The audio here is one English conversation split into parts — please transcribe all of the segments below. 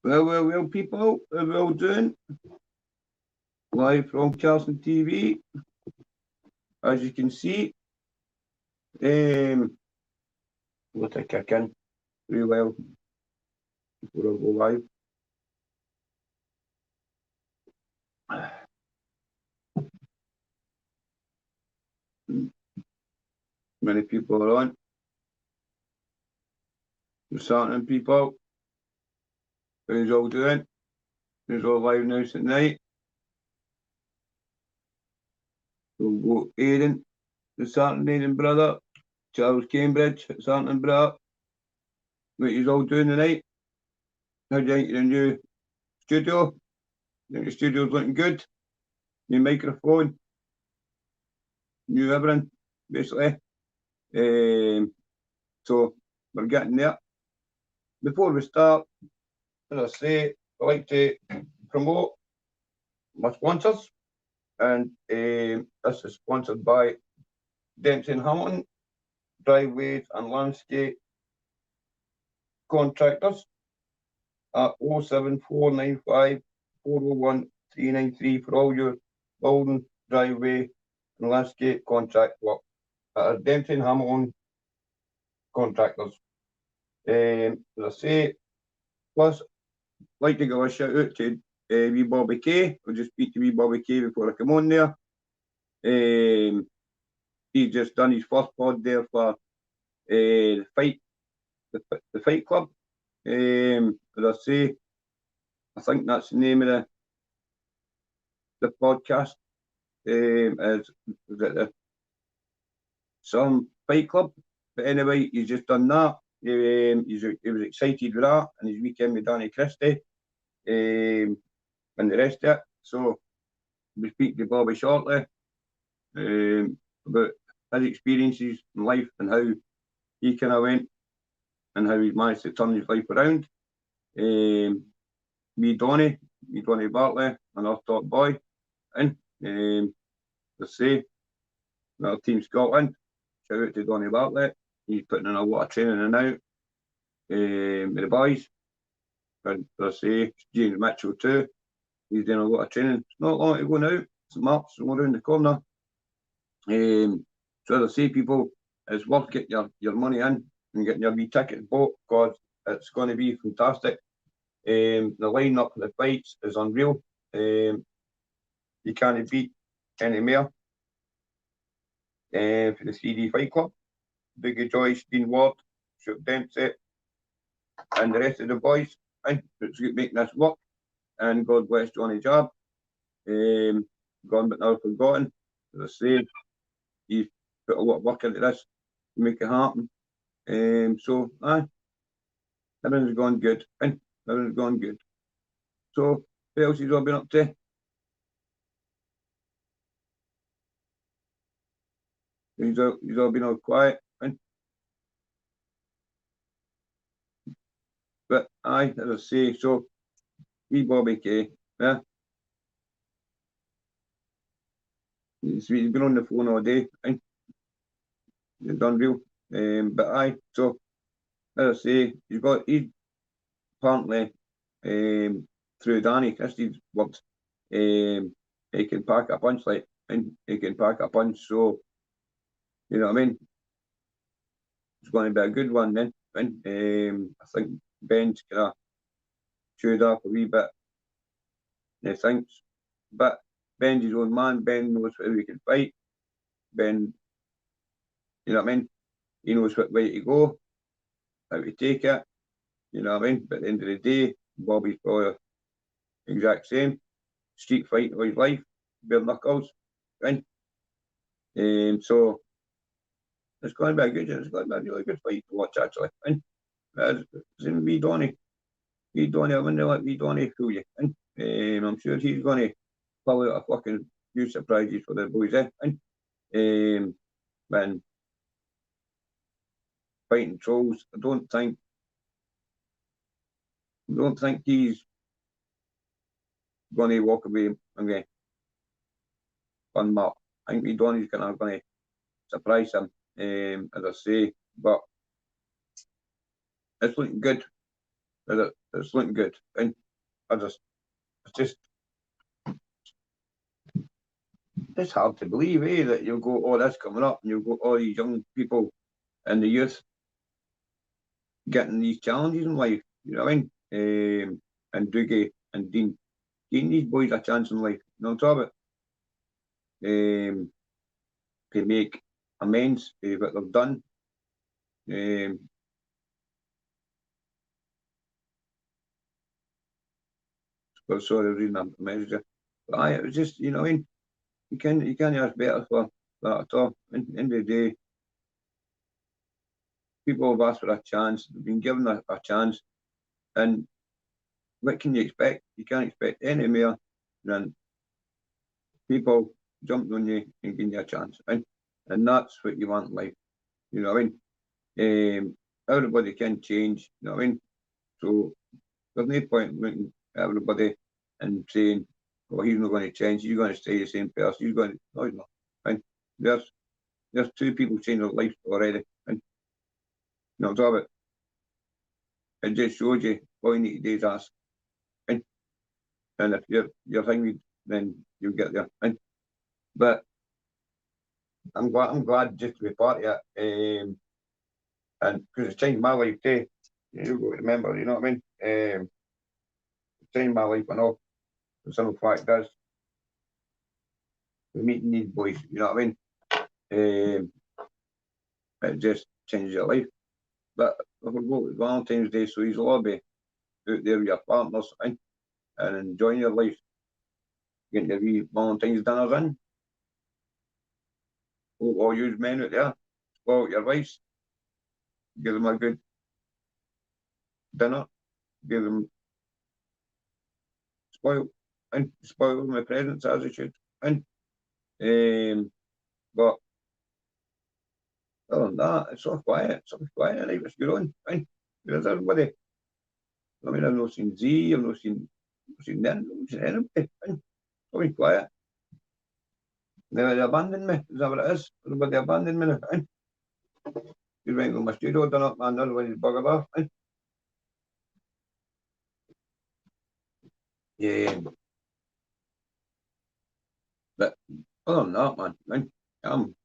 Well, people, how are we all doing? Live from Charleston TV, as you can see. Let it kick in pretty well before I go live. Many people are on. What's happening, people? How's all doing? Who's all live now tonight? We'll go Aidan. What's happening, Aidan, brother? Charles Cambridge. What's happening, brother? What you all doing tonight? How do you think your new studio? Think the studio's looking good? New microphone? New everything, basically. So we're getting there. Before we start, as I say, I like to promote my sponsors, and this is sponsored by Dempsey and Hamilton, driveways and landscape contractors at 07495 401 393 for all your building, driveway and landscape contract work at Dempsey and Hamilton contractors. As I say, plus, like to give a shout out to wee Bobby K. I'll just speak to wee Bobby K before I come on there. He's just done his first pod there for the Fight Club. As I say, I think that's the name of the podcast. Is it the Some Fight Club? But anyway, he's just done that. He was excited with that, and his weekend with Danny Christie, and the rest of it. So we'll speak to Bobby shortly about his experiences in life and how he kind of went and how he managed to turn his life around. Me Donny Bartley, another top boy, and let's say another Team Scotland. Shout out to Donny Bartley. He's putting in a lot of training and out with the boys. And let's say James Mitchell too. He's doing a lot of training. It's not long to go now. St Mark's around the corner. So as I say, people, it's worth getting your money in and getting your wee ticket bought, because it's going to be fantastic. The lineup for the fights is unreal. You can't beat any more. For the 3D Fight Club, Biggie Joyce, Dean Ward, Shoot Dempsey, and the rest of the boys. And it's making this work. And God bless Johnny Jab. Gone but never forgotten. As I say, he's put a lot of work into this to make it happen. So, everything's gone good. And everything's gone good. So, what else has all been up to? He's all been all quiet. And but as I say, so wee Bobby K, yeah. He's been on the phone all day, and it's unreal. But so as I say, he's apparently through Danny Christie's worked. He can pack a punch, like, and he can pack a punch, so you know what I mean. It's going to be a good one then. And I think Ben's kind of chewed up a wee bit. He thinks, but Ben's his own man. Ben knows how he can fight. Ben, you know what I mean? He knows what way to go, how to take it, you know what I mean? But at the end of the day, Bobby's probably the exact same. Street fight all his life, bare knuckles, right? So it's going to be it's going to be a really good fight to watch, actually. And it's in wee Donny. Wee Donny, I wonder let wee Donny fool you. And I'm sure he's going to pull out a fucking few surprises for the boys, eh? And when fighting trolls, I don't think he's going to walk away and unmarked. I think wee Donny's going to surprise him, as I say, but it's looking good. that it's looking good. And it's just hard to believe, that you'll go, oh, that's coming up, and you'll go, all these young people and the youth getting these challenges in life, you know what I mean? And Dougie and Dean, giving these boys a chance in life, you know what I'm talking about? To make amends for what they've done. Well, sorry, I was reading a message there. But it was just, you know what I mean? You can't ask better for that at all. In the end of the day, people have asked for a chance, they've been given a chance, and what can you expect? You can't expect any more than people jumping on you and giving you a chance. And that's what you want in life. You know what I mean? Everybody can change, you know what I mean? So there's no point in looking at everybody and saying, well, he's not going to change, he's going to stay the same person, he's going to, no, he's not. And there's two people changing their life already. And you know, so it just shows you all you need to do is ask. And if you're hungry, then you'll get there. But I'm glad just to be part of it. And because it's changed my life too. You've got to remember, you know what I mean? It's changed my life and all. The simple fact is, we're meeting these boys, you know what I mean? It just changes your life. But if we go to Valentine's Day, so he's all be out there with your partners and enjoying your life. Getting your wee Valentine's dinners in. All you men out there, spoil your wives, give them a good dinner, give them spoil them with presents as they should. But other than that, it's so quiet. Like what's going on? There's everybody. I mean, I've not seen Z, I've not seen anybody. It's so quiet. They abandoned me. Is that what it is? Everybody abandoned me now. You went to my studio, done up, man. Everybody's buggered off. Yeah. But other than that, man, I'm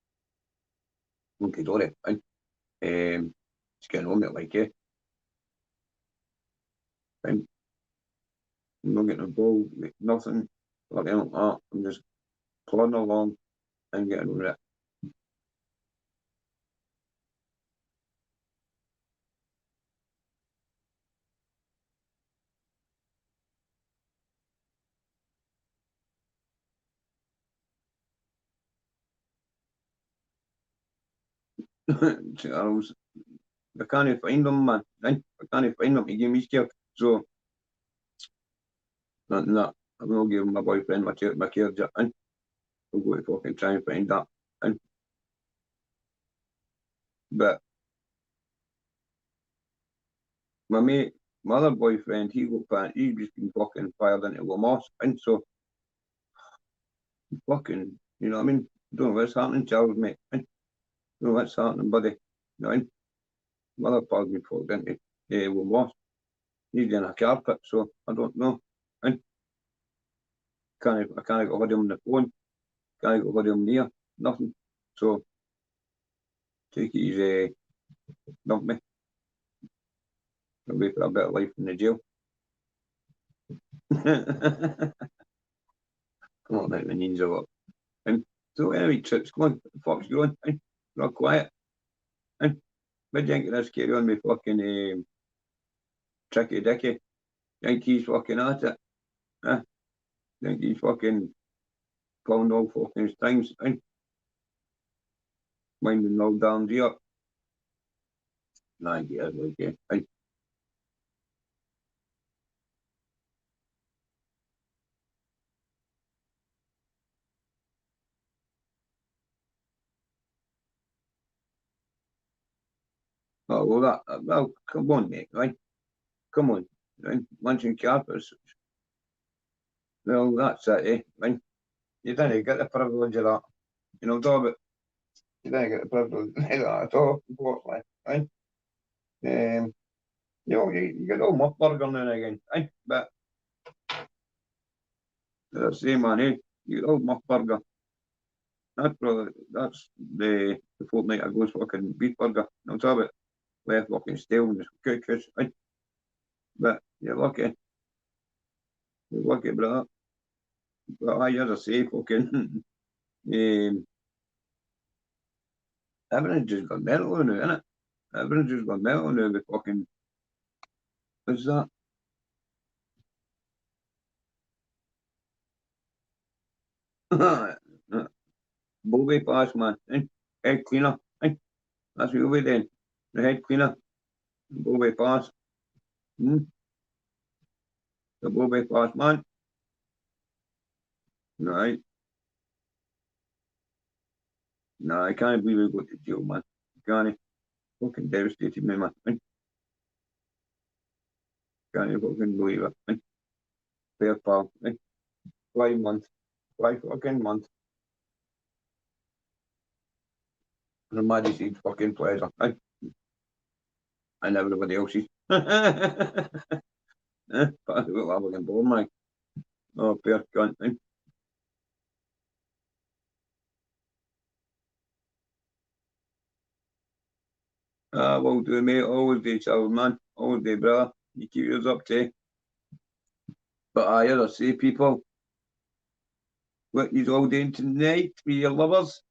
hunky dory. Just getting on with it like, I'm not getting involved with nothing like that. I'm just plodding along and getting on with it. I can't find them, man. I can't find them to give me scared. So, nothing that. I'm not giving my boyfriend my care jet. I'll go to fucking try and find that. But my mate, my other boyfriend, he's just been fucking fired into Lamos. And so, fucking, you know what I mean? Don't know what's happening, Charles, mate. Don't know what's happening, buddy. You know what I mean? My other pals been fucked into Lamos. He's in a carpet, so I don't know. And I can't get hold of him on the phone. Can't get hold of him near. Nothing. So, take it easy, dump me. I'll wait for a better life in the jail. Come on, let the ninja up. And so anyway, trips, come on, what the fuck's going on? Not quiet. And what do you think of this carry on with fucking Tricky Dicky? Think he's fucking at it? Huh? Think he's fucking pulling all fucking strings and minding all down the up? Nah, yeah, okay. Oh, well, come on, mate, right? Come on, right? Lunching carpets. Well, that's it, right? You didn't get the privilege of that. You know, Dobbit, you didn't get the privilege of that at all, unfortunately, right? You know, you get all muff burger now and again, but that's the same man, you get all muff burger. That's the fortnight I goes fucking beef burger. On top of it, left fucking stale and just cook, but you're lucky. You're lucky about that. But I as I say, fucking everything's just gone mental now, innit? Everything's just gone mental now with fucking what's that? Bobby pass, man. Head cleaner. That's what you'll be doing. The head cleaner. Bobby pass. Hmm? The Bobby pass, man. Right. No, I can't believe we go to jail, man. Can't. Fucking devastated me, man. Can't fucking believe it. Fair pal. 5 months. 5 fucking months. Her Majesty's fucking pleasure. And everybody else's. But I will have a born, man. Oh, fair cunt. Will do, mate. Always do, child, man. Always do, brother. You keep yours up to. But I hear I say, people, what you all doing tonight with your lovers?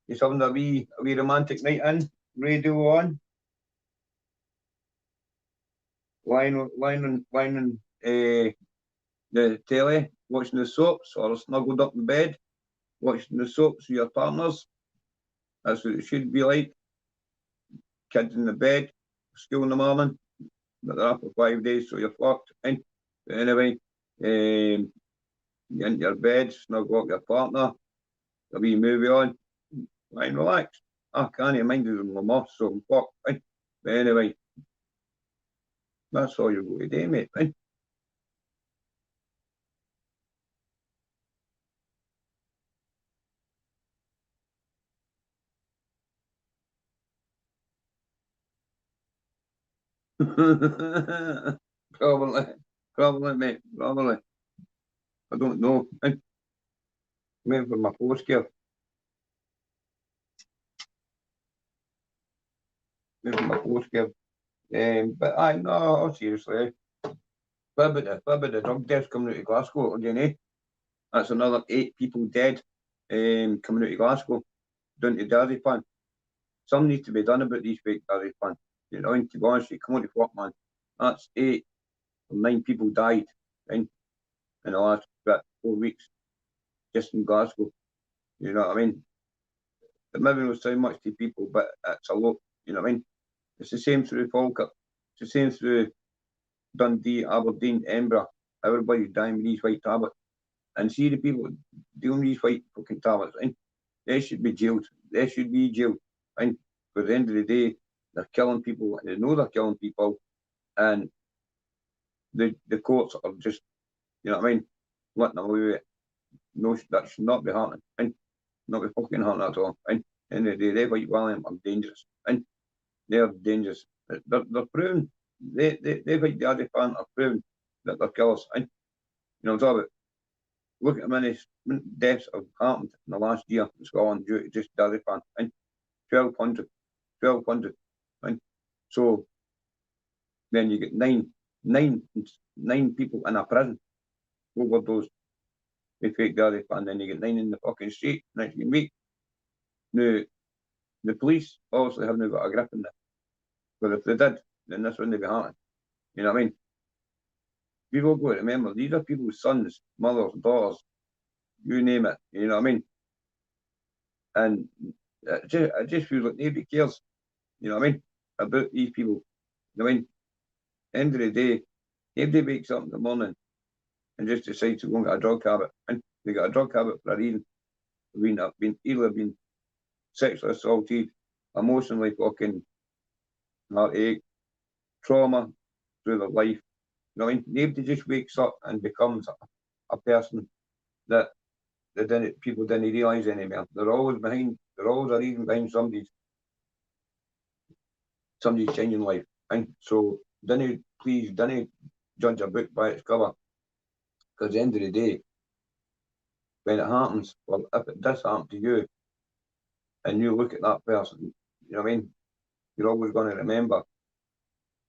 You having a wee romantic night in, radio on, lying the telly, watching the soaps, or snuggled up in bed, watching the soaps with your partners. That's what it should be like. Kids in the bed, school in the morning, but they're up for 5 days, so you're fucked. But anyway, you're in your bed, snuggle up your partner, a wee movie on, and relax. I can't mind it my mouth, so I'm fucked. But anyway, that's all you're going to do, mate. Probably, probably, mate, probably. I don't know. Waiting for my postcard. Waiting for my postcard. But I no, seriously. What about the drug deaths coming out of Glasgow again, eh? That's another 8 people dead coming out of Glasgow down to Diazepam. Something needs to be done about these fake Diazepam. You know, and to be honest, come on to fuck, man. That's 8 or 9 people died in the last 4 weeks just in Glasgow. You know what I mean? It maybe not sound much to people, but it's a lot. You know what I mean? It's the same through Falkirk. It's the same through Dundee, Aberdeen, Edinburgh. Everybody's dying with these white tablets. And see the people doing these white fucking tablets, they should be jailed. They should be jailed. Because at the end of the day, they're killing people. They know they're killing people. And the courts are just, you know what I mean, letting them away with it. No, that should not be happening. Not be fucking happening at all. At the end of the day, they white Valiant are dangerous. They're dangerous. They're proven. They white daddy fan are proven that they're killers. You know, talk about look at how many deaths have happened in the last year in Scotland due to just daddy fan. 1,200. 1,200. So then you get nine people in a prison overdose with fake daddy fan. Then you get 9 in the fucking street next week. Now, the police obviously haven't got a grip on that. But if they did, then this wouldn't be happening. You know what I mean? People got to remember, these are people's sons, mothers, daughters, you name it. You know what I mean? And it just feels like nobody cares. You know what I mean? About these people. You know what I mean? End of the day, nobody wakes up in the morning and just decides to go and get a drug habit. And they got a drug habit for a reason. Either been sexually assaulted, emotionally fucking heartache, trauma through their life. You know what I mean? Nobody just wakes up and becomes a person that people didn't realise anymore. They're always a reason behind somebody's changing life. And so please don't judge a book by its cover. Because at the end of the day, when it happens, well, if it does happen to you, and you look at that person, you know what I mean? You're always going to remember.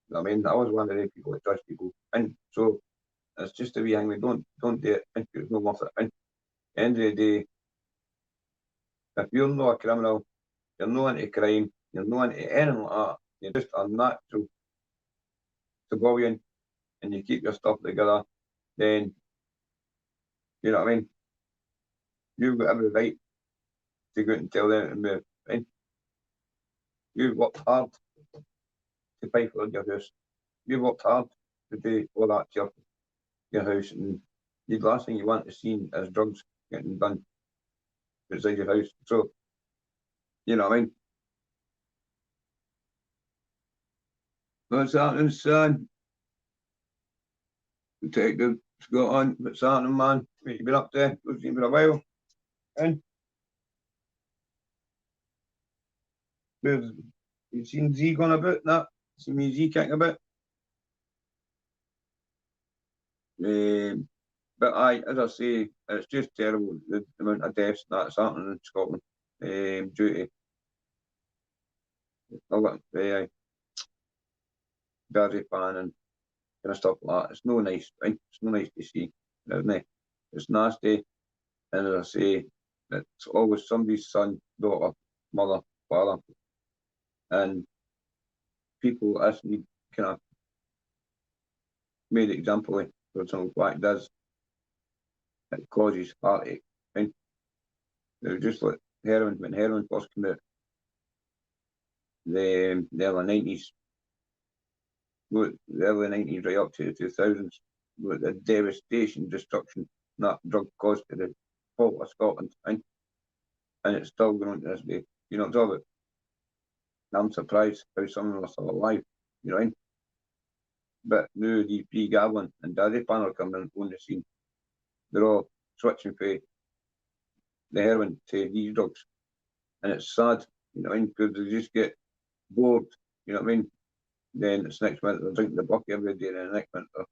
You know what I mean? I was one of the people that judge people. And so it's just a wee thing. We don't do it. It's not worth it. And at the end of the day, if you're not a criminal, you're not into crime, you're not into anything like that, you're just a natural civilian and you keep your stuff together, then, you know what I mean? You've got every right to go out and tell them to move. Right? You've worked hard to pay for your house. You've worked hard to do all that to your house, and the last thing you want to see is drugs getting done outside your house. So, you know what I mean? What's happening, son? Detective Scott on. What's happening, man? What you been up there? It's been a while. And you seen Z going about that? Seen me Z kicking about? But as I say, it's just terrible the amount of deaths that's happening in Scotland due to Gary Pan and kind of stuff like that. It's no nice, right? It's no nice to see, isn't it? It's nasty, and as I say, it's always somebody's son, daughter, mother, father, and people as we kind of made example of, for example, what it does, it causes heartache. Right? They're just like heroin, when heroin first came out, the early 90s, the early 90s right up to the 2000s, with the devastation, destruction that drug caused to the whole of Scotland, and it's still going on to this day. You know what I'm talking about? I'm surprised how some of them are still alive, you know what I mean? But now these pre-Gavlin and Daddy Pan are coming on the scene. They're all switching from the heroin to these drugs. And it's sad, you know what I mean? Because they just get bored, you know what I mean? Then it's next minute they're drinking the bucket every day, and the next minute they're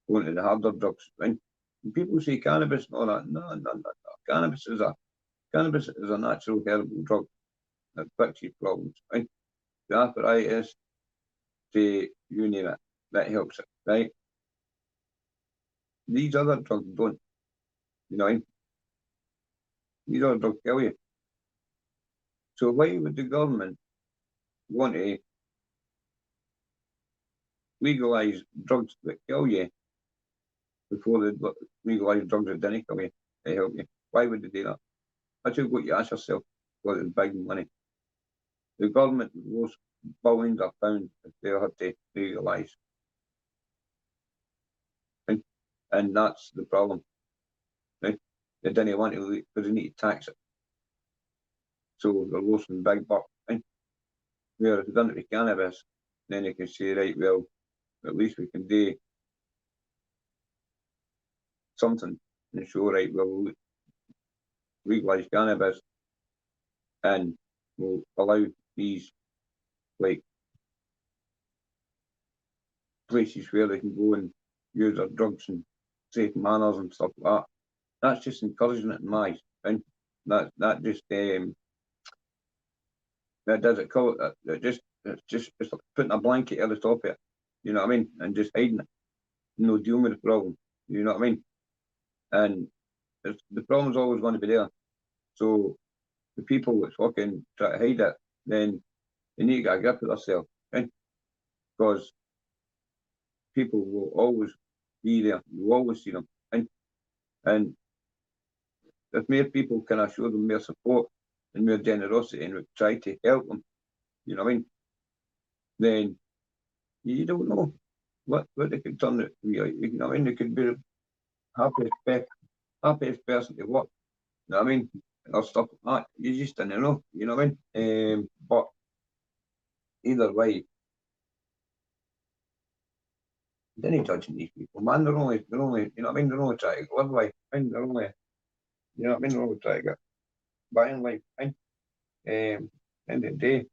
going to the harder drugs. And people say cannabis and all that. No. Cannabis is a natural herbal drug that fixes problems. Right? The arthritis, to you name it, that helps it, right? These other drugs don't, you know what I mean? These other drugs kill you. So why would the government want to legalise drugs that kill you before they legalise drugs that don't kill you to help you? Why would they do that? That's what you ask yourself, because it's big money. The government would lose billions of pounds if they had to legalise. Right? And that's the problem. Right? They didn't want to, because they need to tax it. So they're losing big bucks. Right? Whereas if they done it with cannabis, then they can say, right, well, at least we can do something and show, right, well, we'll legalise cannabis and we'll allow these, like, places where they can go and use their drugs in safe manners and stuff like that. That's just encouraging it in my eyes. And that just that does it call it, it's like putting a blanket over the top of it. You know what I mean? And just hiding it. No dealing with the problem. You know what I mean? And the problem's always going to be there. So the people that's fucking try to hide it, then they need to get a grip of themselves. Right? Because people will always be there. You always see them. Right? And if more people can show them more support and more generosity and try to help them, you know what I mean? Then you don't know what they could turn it to be. You know what I mean? They could be the happiest person to work. You know what I mean? Or stuff like that. You just don't know. You know what I mean? But either way, they're not judging these people, man. They're only, you know what I mean? They're only trying to live life. I mean, they're only, you know what I mean? They're only trying to get by in life. End of the day,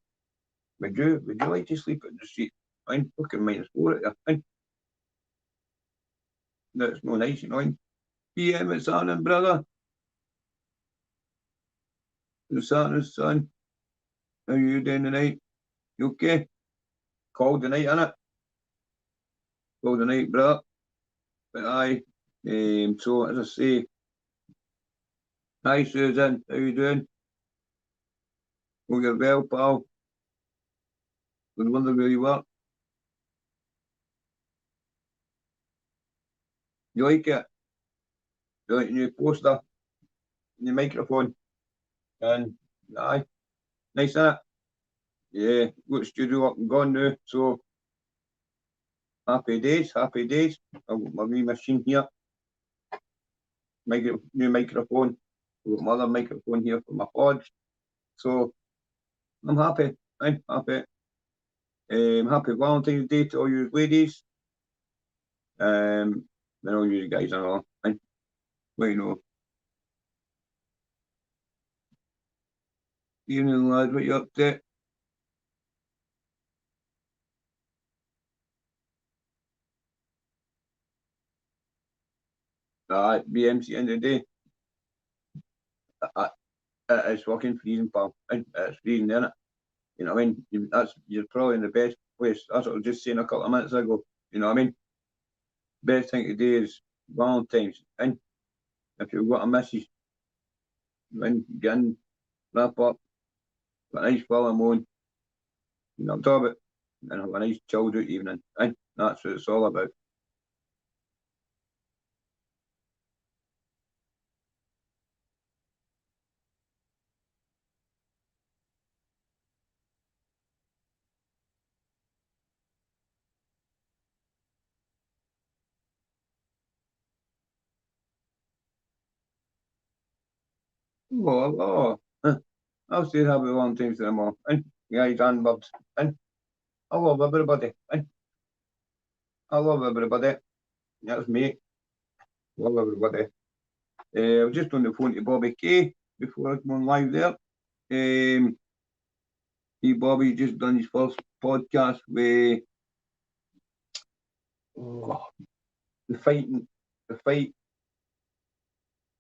would you like to sleep in the street? I'm fucking -4 at there. That's no nice, you know. PM, it's happening, brother. It's happening, son. How you doing tonight? You okay? Cold tonight, innit? Cold tonight, brother. But aye. So as I say, hi Susan, how you doing? Hope you're well, pal. Good wonder where you are. You like it? You like your new poster? Your microphone? And aye, nice, innit? Yeah, got studio up and gone now, so happy days, happy days. I've got my wee machine here, new microphone. I've got my other microphone here for my pods. So I'm happy. I'm happy. Happy Valentine's Day to all you ladies. And all you guys and all. And well, you know, evening lads, what you up to? BMC end of the day. It's fucking freezing, pal. It's freezing, isn't it? You know what I mean? You're probably in the best place. That's what I was just saying a couple of minutes ago. You know what I mean? Best thing to do is Valentine's. And if you've got a missus, then get in, wrap up, got a nice film on, you know, top it, and have a nice chilled out evening. And that's what it's all about. Oh, I'll say happy Valentine's to them all. And guys and birds. And I love everybody. And I love everybody. That's me. Love everybody. I was just on the phone to Bobby Kay before I come on live there. Bobby just done his first podcast with oh, the fight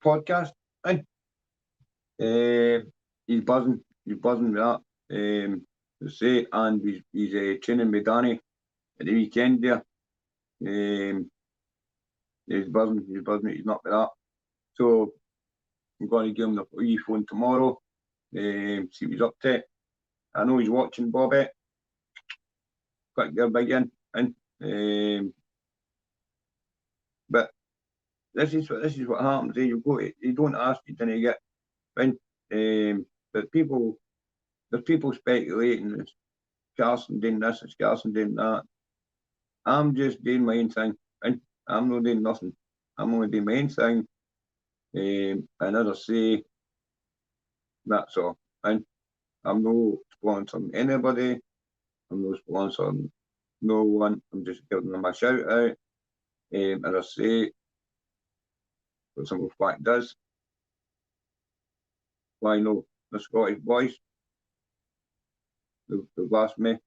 podcast. And he's buzzing with that. To say, and he's training with Danny at the weekend there. He's buzzing, he's not with that. So I'm going to give him the wee phone tomorrow, see what he's up to. I know he's watching Bobby. Quick get big in. But this is what happens. You don't ask, you didn't get. And but there's people speculating. It's Carson doing this, it's Carson doing that. I'm just doing my own thing, and I'm not doing nothing. I'm only doing my own thing. And as I say, that's all. And I'm no sponsoring anybody. I'm no sponsoring no one. I'm just giving them a shout out. As I say, what simple fact does, why no? The Scottish boys, they've asked me,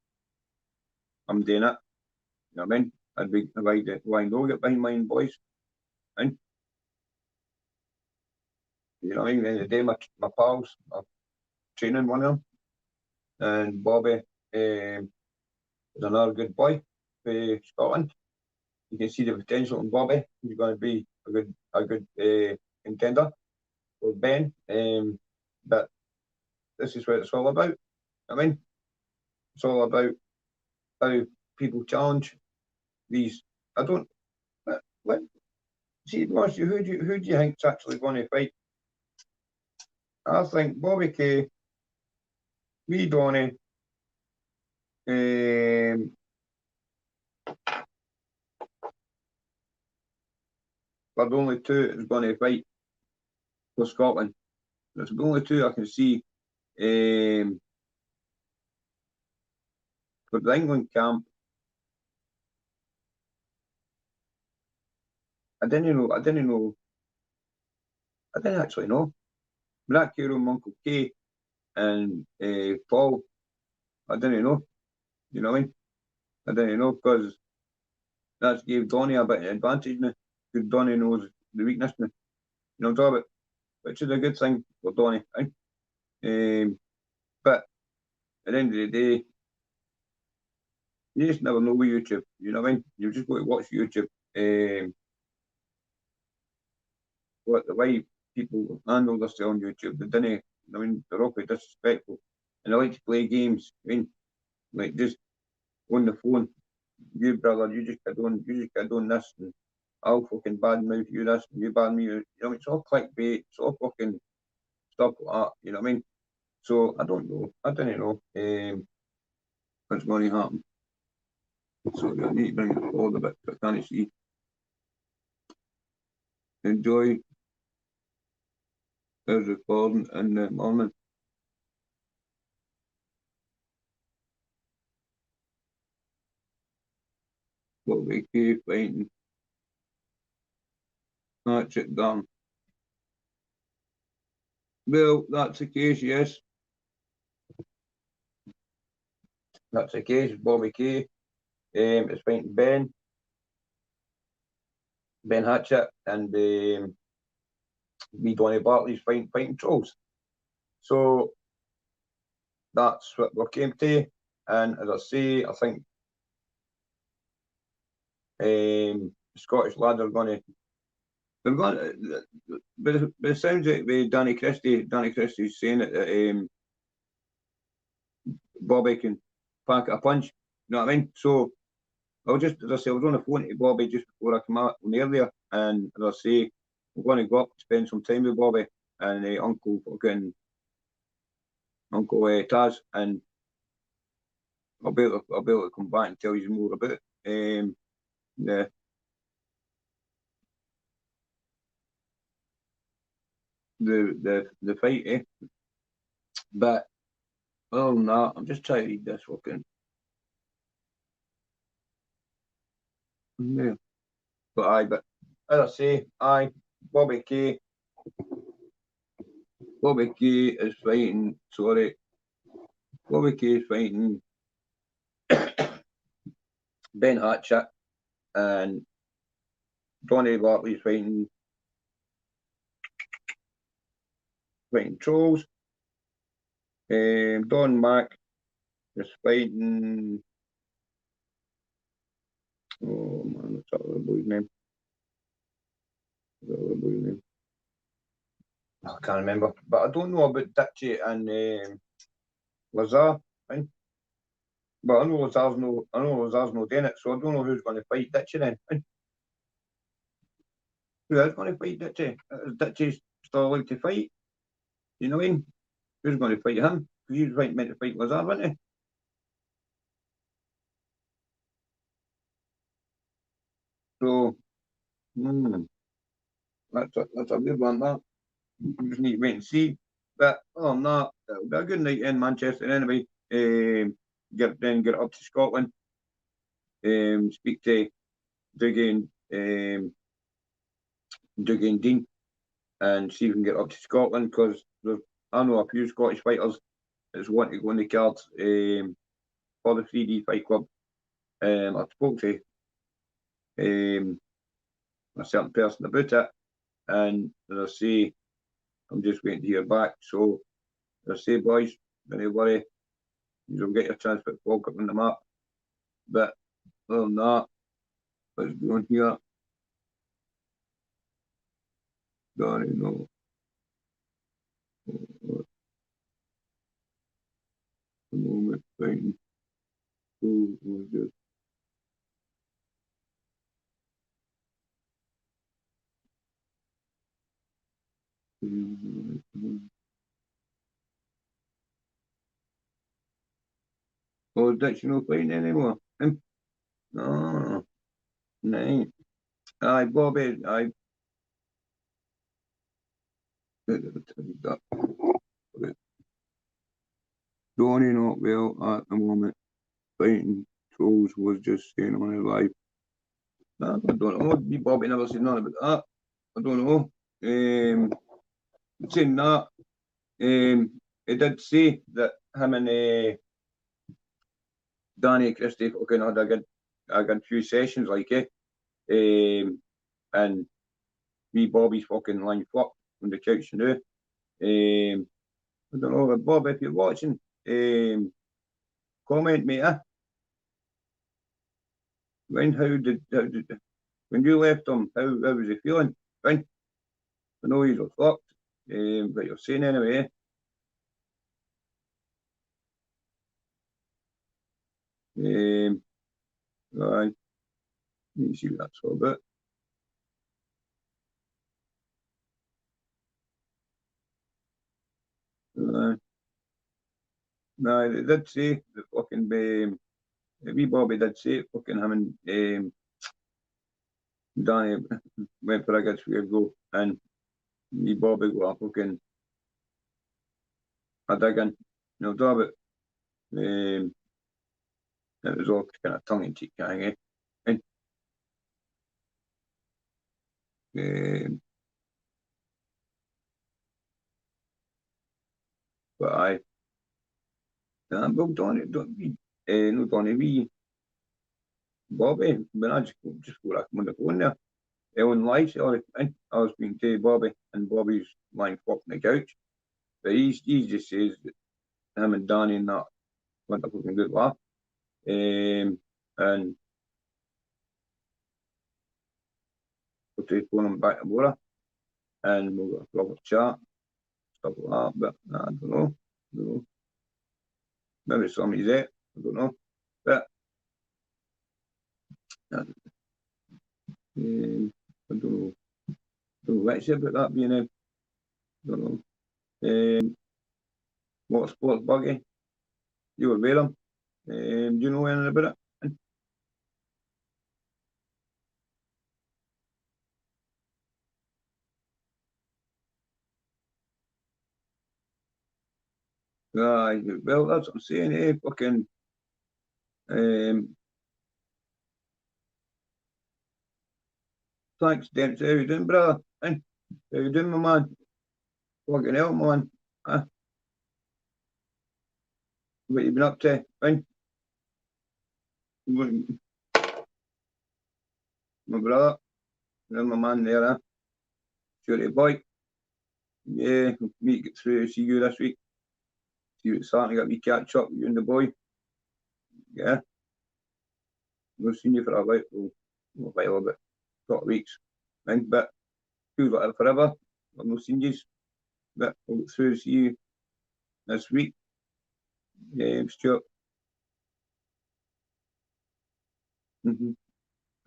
I'm doing it. You know what I mean? I'd be, if I did, why no get behind mine, boys? And, you know what I mean? At the end of the day, my pals are training one of them. And Bobby is another good boy for Scotland. You can see the potential in Bobby. He's going to be a good contender for Ben. But this is what it's all about. I mean, it's all about how people challenge these. I don't. What? See, Marcy, who do you think's actually going to fight? I think Bobby Kay, me, Donny, are the only two that's going to fight for Scotland. That's the only two I can see for the England camp. I didn't know. I didn't actually know. Black Hero, Uncle K, and Paul. I didn't know. You know what I mean? I don't know, because that's gave Donny a bit of advantage now, because Donny knows the weakness now. You know, job it, which is a good thing for Donny. But at the end of the day, you just never know with YouTube. You know what I mean? You just got to watch YouTube. What the way people handle themselves on YouTube, they didn't. I mean, they're awfully disrespectful, and they like to play games. I mean, like just on the phone. You brother, you just get on this, and I'll fucking badmouth you this, and you bad me. You know, it's all clickbait. It's all fucking stuff like that. You know what I mean? So I don't know. I don't know what's going to happen. So I need to bring it forward a bit. I can't see. Enjoy the recording in the morning. What we keep fighting. That's it done. Well, that's the case, yes. That's the case. Bobby Kay is fighting Ben Hatchett, and me, Donny Bartley's fighting Trolls. So that's what we came to. And as I say, I think Scottish lads are going to. They're going to, but it sounds like with Danny Christie's saying that Bobby can pack a punch. You know what I mean? So I was just, as I say, I was on the phone to Bobby just before I came out on earlier, and as I say, we're going to go up, spend some time with Bobby and Uncle Taz, and I'll be able to come back and tell you more about the the fight, eh? But other than that, I'm just trying to read this fucking. Yeah. But as I say, Bobby Kay, Bobby Kay is fighting. Sorry, Bobby Kay is fighting Ben Hatchett, and Donny Bartley's fighting Trolls. Don Mack is fighting. Oh man, what's that other boy's name? I can't remember, but I don't know about Ditchy and Lazar. Right? But I know Lazar's no doing it, so I don't know who's going to fight Ditchy then. Right? Who is going to fight Ditchy? Is Ditchy still allowed to fight? You know what I mean? Who's going to fight him? Because he was meant to fight Lazar, wasn't he? So, that's a weird one, that. We just need to wait and see. But other than that, it'll be a good night in Manchester anyway. Get up to Scotland. Speak to Dougie and Dean, and see if we can get up to Scotland, because I know a few Scottish fighters that want to go on the cards for the 3D Fight Club. I spoke to a certain person about it, and as I say, I'm just waiting to hear back. So, as I say, boys, don't worry, you'll get your chance to put Falkirk on the map. But other than that, let's go on here. Don't know. The moment fighting. Who was just oh, that's no fighting anymore. No, no. Aye, Bobby, aye. Donny not well at the moment. Fighting trolls was just saying on his life. Nah, I don't know. Bobby never said nothing about that. I don't know. Saying that, he did say that him and Danny Christie fucking had a good few sessions like and wee Bobby's fucking line flopped on the couch now. I don't know, Bob, if you're watching, comment, mate. When when you left him, how was he feeling? When I know you were fucked, but you're saying anyway. Right, let me see what that's all about. No, they did say the fucking wee Bobby did say fucking him and Danny went for a good few go, and wee Bobby got a fucking a digging, do it. It was all kind of tongue in cheek, kind of. And, but well, don't be, no, Donny, wee Bobby, when I just go back on the phone there. Ellen lies, sorry, I was speaking to Bobby, and Bobby's lying flopped on the couch. But he just says that him and Danny and that went a fucking good laugh. And we'll take him back to Bora, and we'll have a proper chat, stuff like that. But I don't know. Maybe somebody's it. I don't know. But I don't know. Don't know what to say about that being I don't know. What sports buggy? You were with him. Do you know anything about it? Well, that's what I'm saying, fucking, thanks, Dempsey. How you doing, brother? How you doing, my man? Fucking hell, man. What you been up to? My brother, there's my man there, Shorty boy. Yeah, me get through to see you this week. See what's starting to get me catch up with you and the boy. Yeah, we've seen you for a while, about 4 weeks. But feels like forever. I've not seen you. But I'll get through to see you this week. Stuart. Mm-hmm.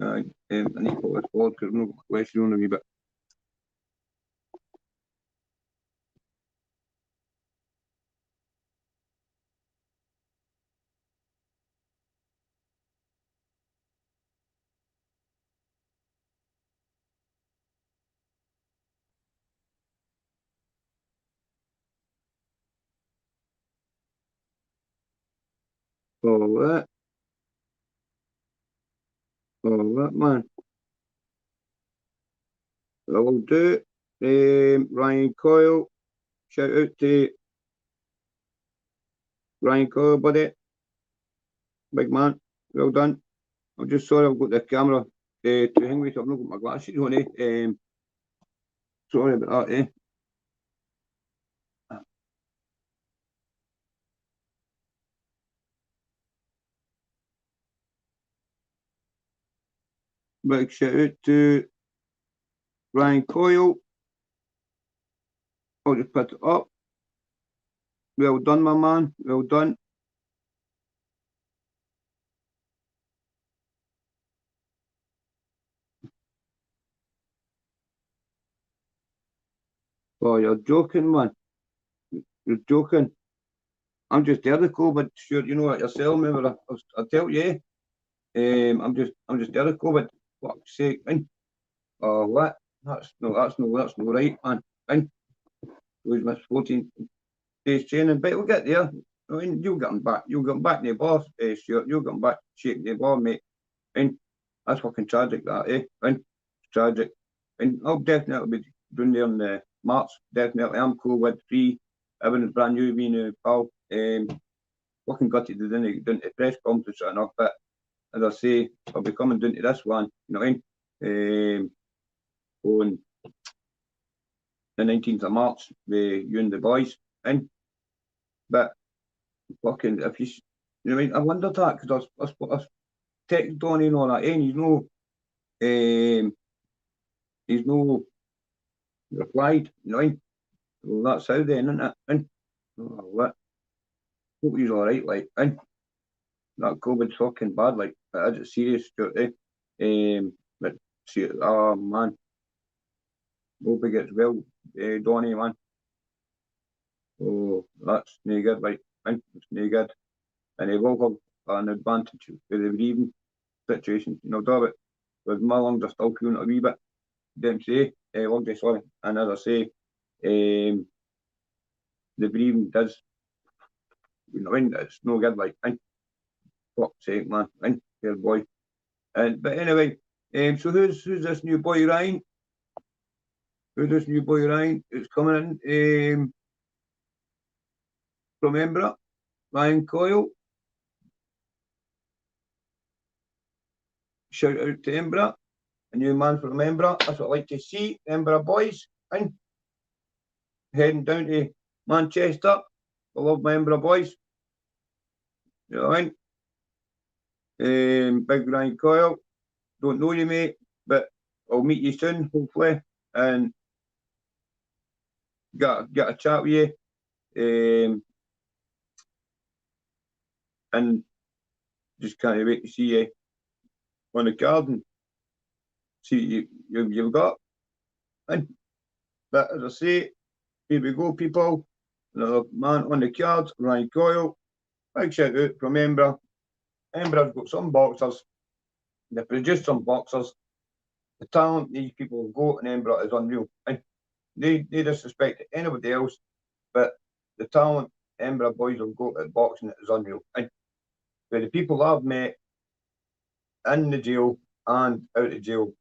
I need to put this forward because I've not got a question on me, but all that, man. I will do. Ryan Coyle, shout out to Ryan Coyle, buddy. Big man, well done. I'm just sorry I've got the camera to hang with. I've not got my glasses on, sorry about that, Big shout out to Ryan Coyle. I'll just put it up. Well done, my man. Well done. Oh, you're joking, man. You're joking. I'm just there to COVID. Sure, you know what yourself, remember I tell you, I'm just there to COVID. Fuck's sake, man. Oh, what? That's no right, man. Man, we've missed 14 days training, but we'll get there. I mean, you'll get him back. You'll get him back in the ball, Stuart. You'll get him back shaking the ball, mate. And that's fucking tragic, that, And tragic. And I'll definitely be doing there in the March. Definitely. I'm cool with free. Everything's brand new, being a pal. fucking gutted they didn't get down to the press conference or enough, but as I say, I'll be coming down to this one, you know what I mean? On the 19th of March with you and the boys, and but fucking if you know what I mean, I wondered that because I texted Donnie and all that, and he's no replied, you know what I mean? Well, that's how then, isn't it? And oh, what? Hope he's all right, like, and that COVID's fucking bad, like, but is it serious? But see, oh man, hope he gets well, Donnie, man. Oh, that's no good, like, and it's no good, and he will have an advantage with the breathing situation, you know, David. With my lungs are still feeling a wee bit, say, lungs, sorry, and as I say, the breathing does, you know, it's no good, like, and fuck's sake, man, and dear boy. And but anyway, so who's this new boy Ryan? Who's this new boy Ryan? It's coming in from Embra, Ryan Coyle. Shout out to Embra, a new man from Embra. That's what I like to see. Embra boys, and heading down to Manchester. I love my Embra boys. You know what I mean? Big Ryan Coyle. Don't know you, mate, but I'll meet you soon, hopefully, and get a chat with you. And just can't wait to see you on the garden. See you've got. And but as I say, here we go, people. Another man on the cards, Ryan Coyle. Big shout out from Embra. Embra's got some boxers. They produce some boxers. The talent these people have got in Embra is unreal. And they disrespect anybody else, but the talent Embra boys have got at boxing is unreal. And the people I've met in the jail and out of jail,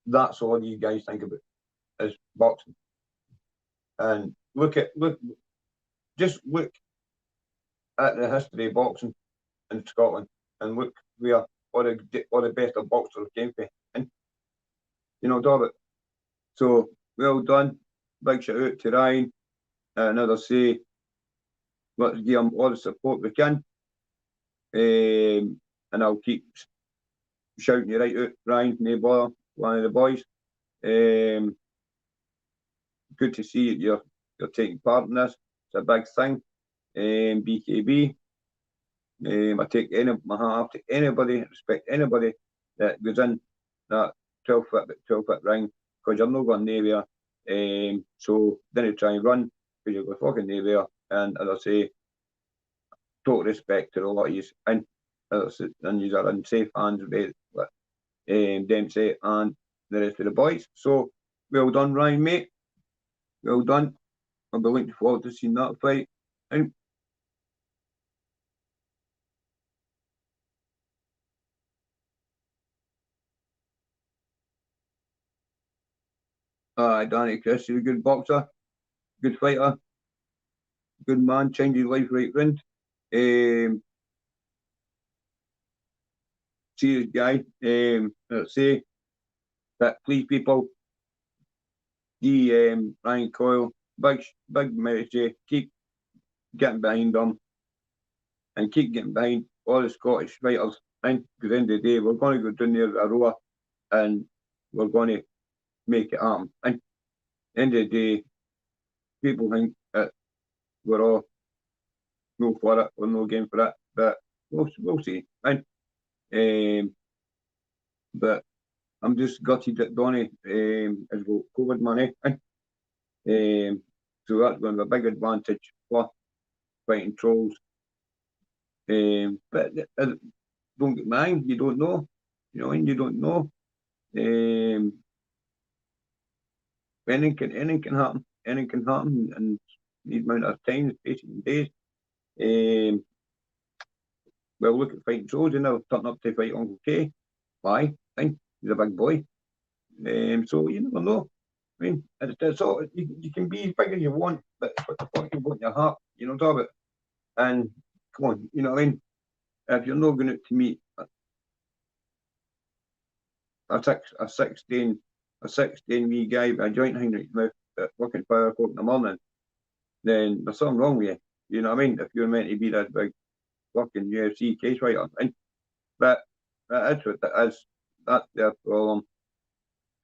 that's all these guys think about is boxing. And just look at the history of boxing in Scotland and look where all the best of boxers came from. And you know, Dobbit. So well done. Big shout out to Ryan. And as I say, let's give him all the support we can. And I'll keep shouting you right out, Ryan, no bother, one of the boys. Good to see you're taking part in this. It's a big thing. BKB. I take my hat off to anybody, respect anybody that goes in that 12-foot ring, because you're not going anywhere. So then try and run, because you're going fucking nowhere. And as I say, total respect to a lot of you. And you are in safe hands with Dempsey and the rest of the boys. So well done, Ryan, mate. Well done. I'll be looking forward to seeing that fight. And Danny Chris, you're a good boxer, good fighter, good man, changed his life right round. Serious guy. Let's say that please people, Ryan Coyle, big message, keep getting behind them and keep getting behind all the Scottish fighters. And at the end of the day, we're going to go down there a rower and we're going to make it happen. And at the end of the day, people think that we're all no for it or no game for it, but we'll see. And but I'm just gutted that Donny has got COVID money. So that's going to be a big advantage for fighting trolls. But don't get mine, you don't know. You know, and you don't know. Anything can happen. Anything can happen in these amount of time, space and days. Well, look at fighting trolls, you never turn up to fight Uncle K. Why? Fine, he's a big boy. So you never know. I mean, it's all you can be as big as you want, but what the fuck you want in your heart, you know, Dobbit. And come on, you know what I mean? If you're not going out to meet a 16 wee guy with a joint hanging out his mouth at fucking 5 o'clock in the morning, then there's something wrong with you. You know what I mean? If you're meant to be that big fucking UFC case fighter, right? But that is what that is. That's their problem.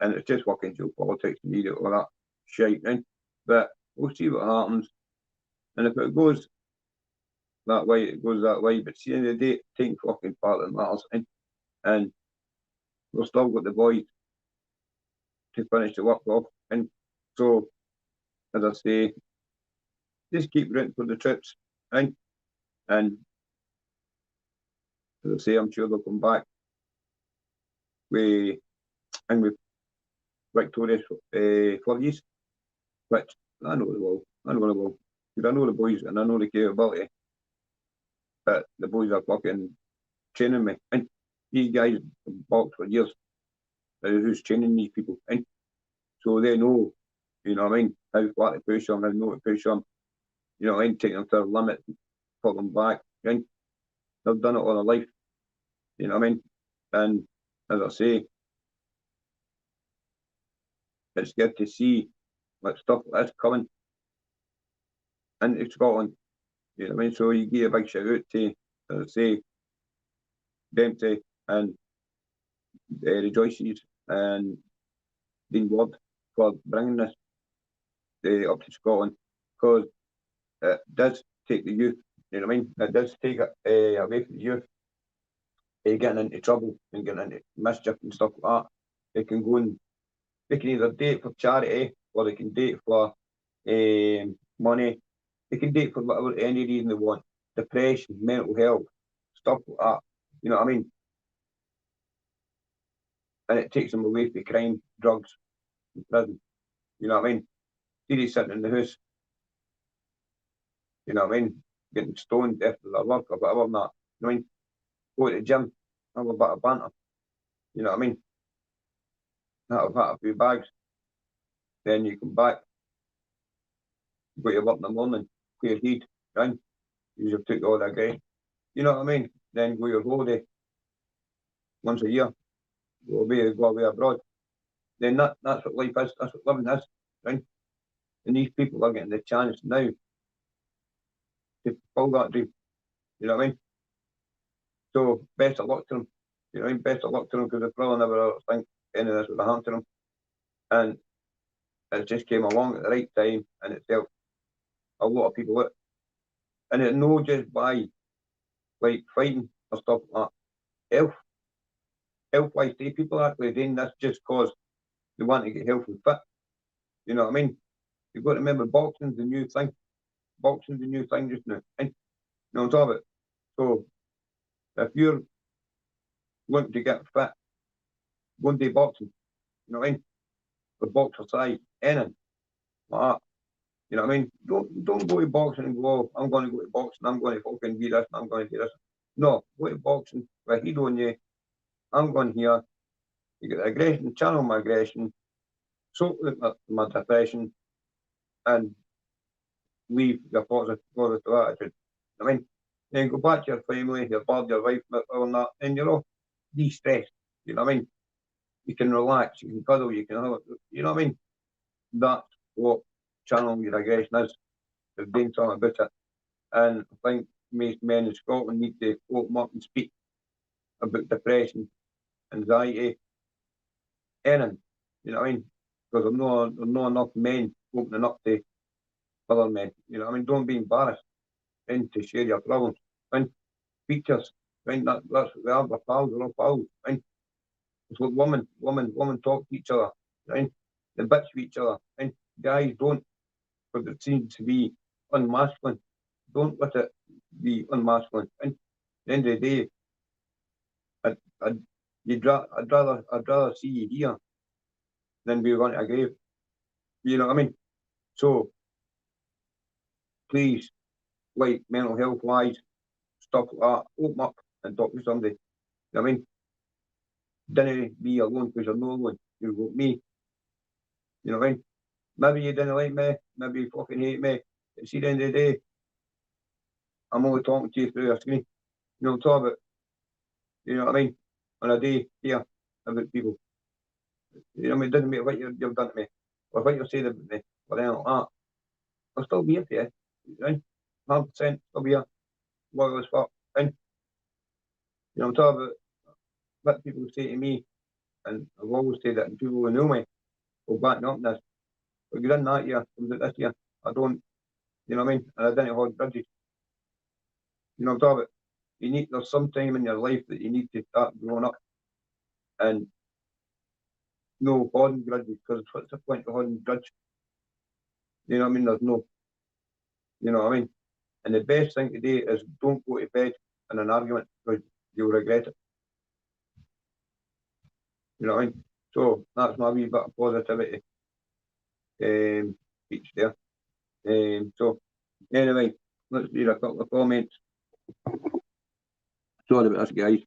And it's just fucking geopolitics and media, all that shit, right? But we'll see what happens. And if it goes that way, it goes that way. But at the end of the day, taking fucking part that matters. And we've still got the boys to finish the work off. And so, as I say, just keep rooting for the troops. Right? And as I say, I'm sure they'll come back with victorious flurries, which I know they will. I know they will. Because I know the boys and I know the capability. But the boys are fucking training me. And these guys have boxed for years. Who's training these people? And so they know, you know what I mean, how far to push them, how not to push them. You know what I mean, taking them to the limit, put them back. And they've done it all their life. You know what I mean? And as I say, it's good to see like stuff like this coming into Scotland. You know what I mean? So you give a big shout out to, as I say, Dempsey and Rejoices and Dean Ward for bringing this up to Scotland, because it does take the youth, you know what I mean? It does take it away from the youth, getting into trouble and getting into mischief and stuff like that. They can go and they can either date for charity or they can date for money. They can date for whatever any reason they want. Depression, mental health, stuff like that. You know what I mean? And it takes them away from crime, drugs, and prison. You know what I mean? He's sitting in the house. You know what I mean? Getting stoned after their work or whatever and that. You know what I mean? Go to the gym, have a bit of banter. You know what I mean? Have a few bags. Then you come back, go to work in the morning, clear heat, right? You just took all that guy. You know what I mean? Then go your holiday once a year, go away abroad. Then that's what life is, that's what living is, right? And these people are getting the chance now to fulfill that dream. You know what I mean? So best of luck to them. You know what I mean? Best of luck to them, because they probably never think any of this would have happened to them. And it just came along at the right time and it helped a lot of people out. And it's not just by like fighting or stuff like that. Health-wise, people are actually doing this just because they want to get healthy fit. You know what I mean? You've got to remember, boxing's the new thing. Boxing's the new thing just now. And you know what I'm talking about? So if you're wanting to get fit, go and do boxing. You know what I mean? The boxer side, anything like that. You know what I mean? Don't go to boxing and go, oh, I'm going to go to boxing, I'm going to fucking be this, I'm going to do this. No, go to boxing with heat on you. I'm going here. You get aggression, channel my aggression, sort my depression, and leave your positive attitude. I mean, then go back to your family, your bird, your wife, all that, and you're all de-stressed. You know what I mean? You can relax, you can cuddle, you can, you know what I mean? That's what channeling your aggression is. They're doing something about it. And I think most men in Scotland need to open up and speak about depression, anxiety, anything. You know what I mean? Because there's not enough men opening up to other men. You know what I mean? Don't be embarrassed and to share your problems. And speak to us. Right? That's what we are, we're pals, we're all pals. Right? It's like women talk to each other. Right? They bitch with each other. And guys don't, because it seems to be unmasculine. Don't let it be unmasculine. And at the end of the day, I'd rather see you here than be going to a grave. You know what I mean? So please, like mental health wise, stuff like that, open up and talk to somebody. You know what I mean? Don't be alone, because you're not alone. You've got me. You know what I mean? Maybe you didn't like me, maybe you fucking hate me. But see, at the end of the day, I'm only talking to you through a screen. You know, talk about, you know what I mean, on a day here about people. You know what I mean? It doesn't matter what you've done to me, or what you're saying about me, or anything like that. I'll still be here for you, right? 100% still be here. Loyal as fuck, right? You know, I'm talking about what people say to me, and I've always said that, and people who know me will back me up in this. But you done that year, comes out this year. I don't, you know what I mean? And I didn't hold grudges. You know what I'm talking about? There's some time in your life that you need to start growing up and no holding grudges, because what's the point of holding grudge? You know what I mean? There's no, you know what I mean? And the best thing to do is don't go to bed in an argument, because you'll regret it. You know what I mean? So that's my wee bit of positivity speech there. So anyway, let's read a couple of comments. Sorry about this, guys.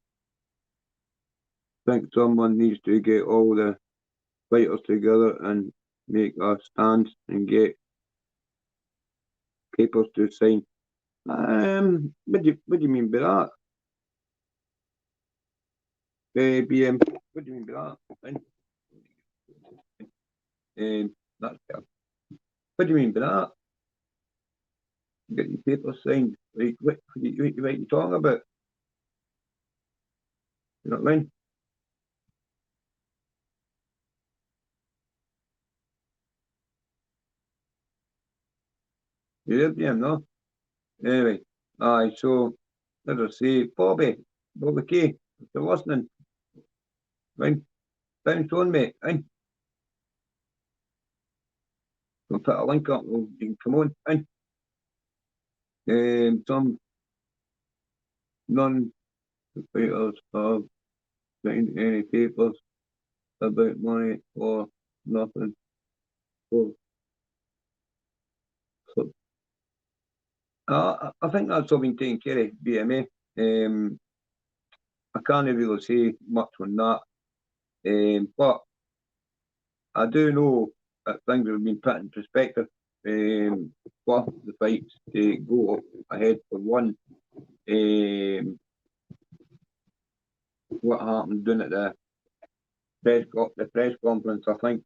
I think someone needs to get all the fighters together and make a stand and get papers to sign. What do you mean by that? BM, what do you mean by that? That's better. What do you mean by that? Get your papers signed. Like, what are you talking about? You know what I mean? Yeah, BM, no? Anyway, aye, so, as I say, Bobby K, if you're listening, right? Thanks on, mate, right? We'll put a link up, you can come on, right? Some non-fighters have signed any papers about money or nothing. So, I think that's all been taken care of, BMA. I can't really say much on that, but I do know that things have been put in perspective for the fights to go ahead. For one, what happened doing at the press conference, I think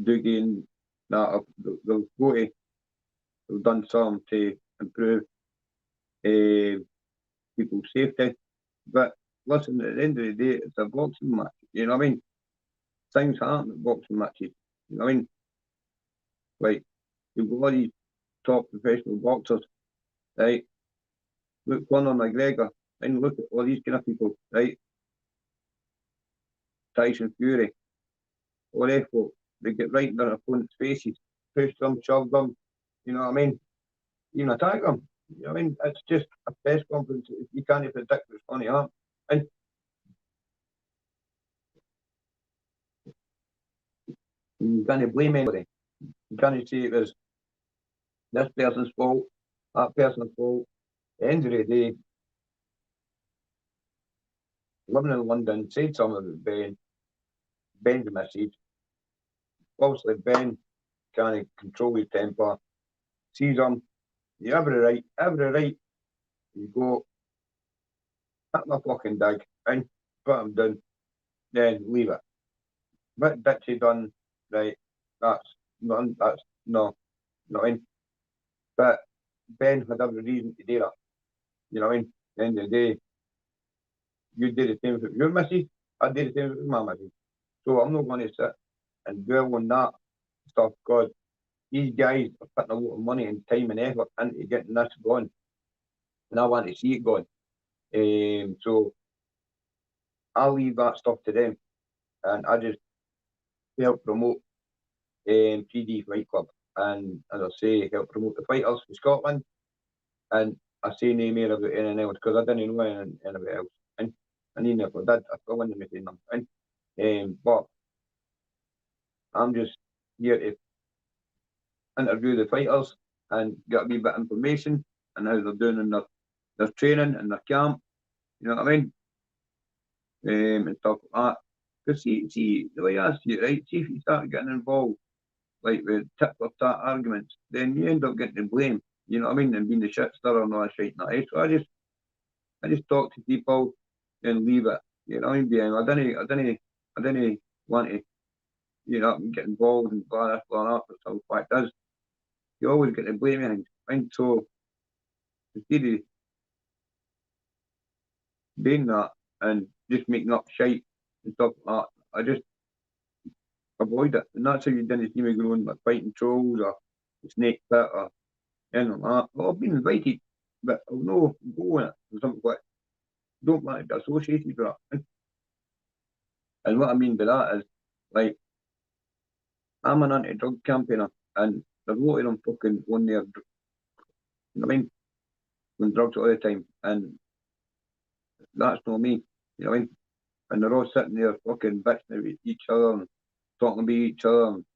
Doogie and that they'll go to, they've done some to improve people's safety. But listen, at the end of the day, it's a boxing match. You know what I mean? Things happen at boxing matches. You know what I mean? Like, you've got all these top professional boxers, right? Look, Conor McGregor, and look at all these kind of people, right? Tyson Fury, all they folk, they get right in their opponent's faces, push them, shove them, you know what I mean? Even attack them. You know what I mean? It's just a press conference. You can't predict what's going to happen. And you can't blame anybody. You can't say it was this person's fault, that person's fault. At the end of the day, living in London, said something about Ben. Ben's a message. Obviously, Ben can't control his temper. Sees him, you have every right. You go, hit my fucking dig, and put him down, then leave it. What Dixie done, right? That's none. That's no, not in. But Ben had every reason to do that. You know what I mean? At the end of the day, you did the same with your missus. I did the same with my missus. So I'm not going to sit and dwell on that stuff, because these guys are putting a lot of money and time and effort into getting this going, and I want to see it going. So I'll leave that stuff to them, and I just help promote 3D Fight Club, and as I say, help promote the fighters in Scotland. And I say no more about anything else, because I didn't know anything else. And even if I did, I still wouldn't be saying them. But I'm just here to interview the fighters and get a wee bit of information and how they're doing in their training and their camp. You know what I mean? And stuff like that. Because see, the way I ask you, right? See, if you start getting involved, like with tit for tat arguments, then you end up getting the blame. you know what I mean, and being the shit stirrer and all that shit. So I just talk to people and leave it. You know what I mean? I didn't want to, you know, get involved and blah this, blah that. But the fact is, you always get to blame anything. And so instead of doing that and just making up shite and stuff like that, I just avoid it. And that's how you didn't see me going like fighting trolls or the snake pit or anything like that. Well, I've been invited, but I'll no go in it or something like don't want to be associated with that. And what I mean by that is, like, I'm an anti-drug campaigner, and there's a lot of them fucking on there, you know what I mean, on drugs all the time, and that's not me, you know what I mean? And they're all sitting there fucking bitching at each other and talking about each other and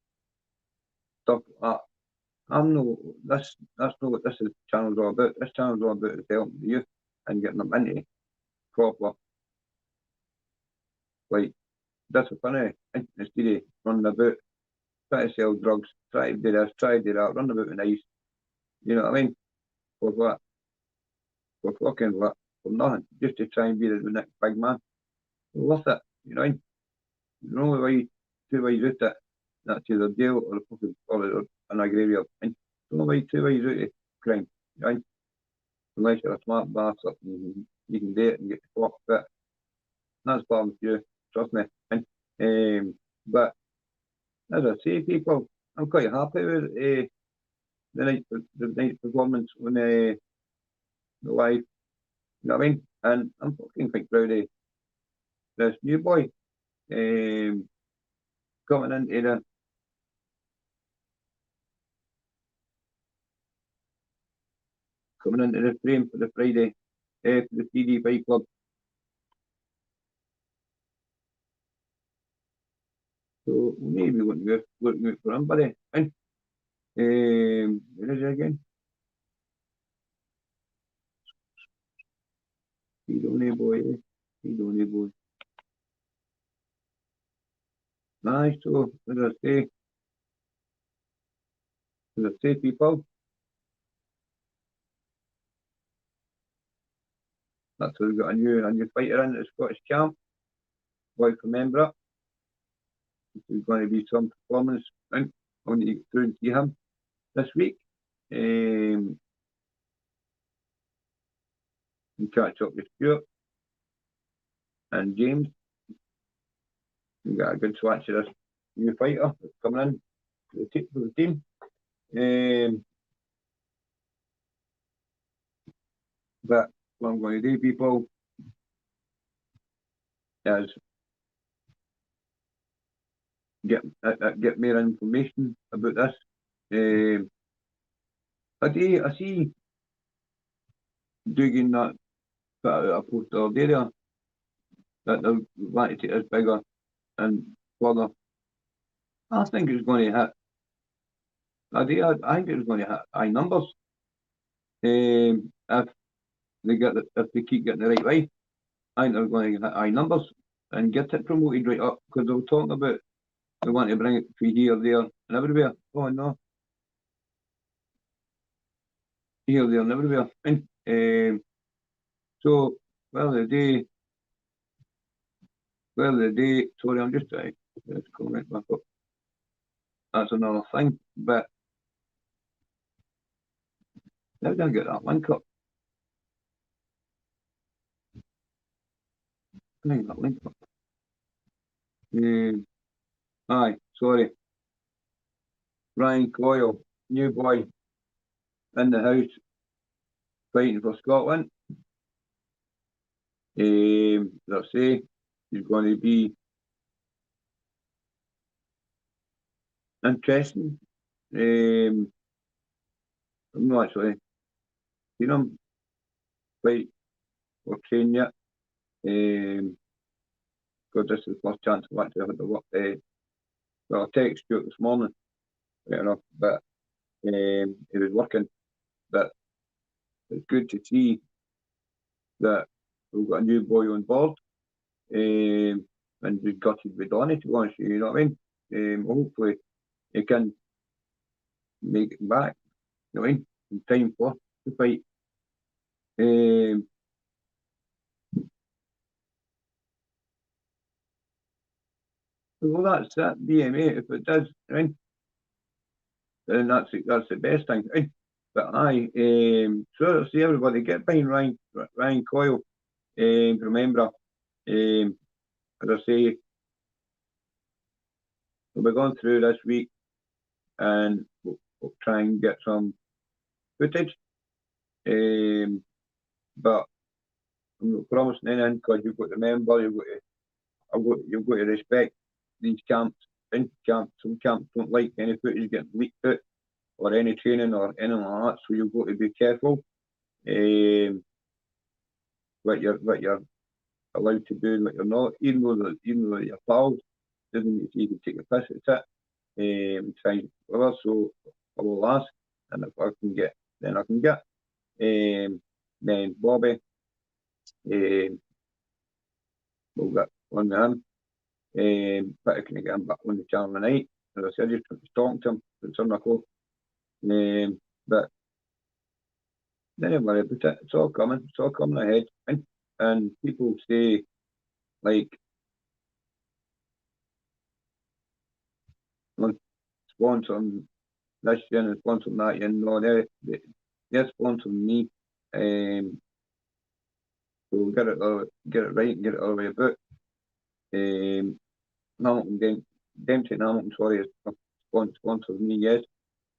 stuff like that. I'm no, that's not what this channel's all about. This channel's all about helping the youth and getting them into proper, like, disciplinary, instead of running about, try to sell drugs, try to do this, try to do that, run about with nice, you know what I mean? For what? For fucking what? For nothing. Just to try and be the next big man. Worth it, you know what I mean? The only way, two ways out it, that's either jail or a fucking, or an agrarian. And the only way, two ways out of crime, you know what I mean? Unless you're a smart bastard and you can do it and get the fuck fit. That's part of you, trust me. And, but as I say, people, I'm quite happy with the night performance on the live, you know what I mean? And I'm fucking quite proud of this new boy coming into the frame for the Friday for the CD5 club. So maybe looking out for him, buddy. And where is he again? He's only a boy, eh? He's only a boy. Nice, so as I say, people, that's why we've got a new fighter in the Scottish champ. Boy from Edinburgh. There's going to be some performance. I want to get through and see him this week. And catch up with Stuart and James. We got a good swatch of this new fighter that's coming in for the team. But what I'm going to do, people, is get more information about this. I see Dugan that put out a poster there that they want to take this bigger and further. I think it's going to hit. I think it's going to hit high numbers. If if they keep getting the right way, I think they're going to hit high numbers and get it promoted right up because they were talking about they want to bring it to here, there, and everywhere. Oh no, here, there, and everywhere. And so, well, the day, sorry, I'm just trying to comment back up. That's another thing, but how did I get that link up? I think that link up. Aye, sorry. Ryan Coyle, new boy in the house, fighting for Scotland. Let's say he's going to be interesting. I'm not actually seen him fight or train yet. Because this is the first chance I've actually had to work. Well, I texted Stuart this morning, fair enough, but he was working. But it's good to see that we've got a new boy on board. And we've gutted with Donny, to be honest, you know what I mean? Hopefully he can make it back, you know what I mean? and time for to fight. Well, that's that BMA. If it does, right, then that's the best thing. Right? But so see everybody get behind Ryan Coyle. Remember, as I say, we'll be going through this week, and we'll try and get some footage. But I'm not promising anything because you've got to remember, you've got to respect these camps. In camps, some camps don't like any footage getting leaked out or any training or anything like that. So you've got to be careful. What you're allowed to do and what you're not, even though your pals doesn't mean you can take a piss at it. Try whatever. So I will ask, and if I can get, then I can get. Then Bobby, we'll get on with him. But I can get him back on the channel tonight. As I said, just talking to him at 7 o'clock. But don't worry about it. It's all coming. It's all coming ahead. And people say, like, sponsoring this year and sponsoring that year. No, they're sponsoring me. So get it right and get it all the way about. Hamilton, Dempsey and Hamilton, sorry, is sponsoring me, yes.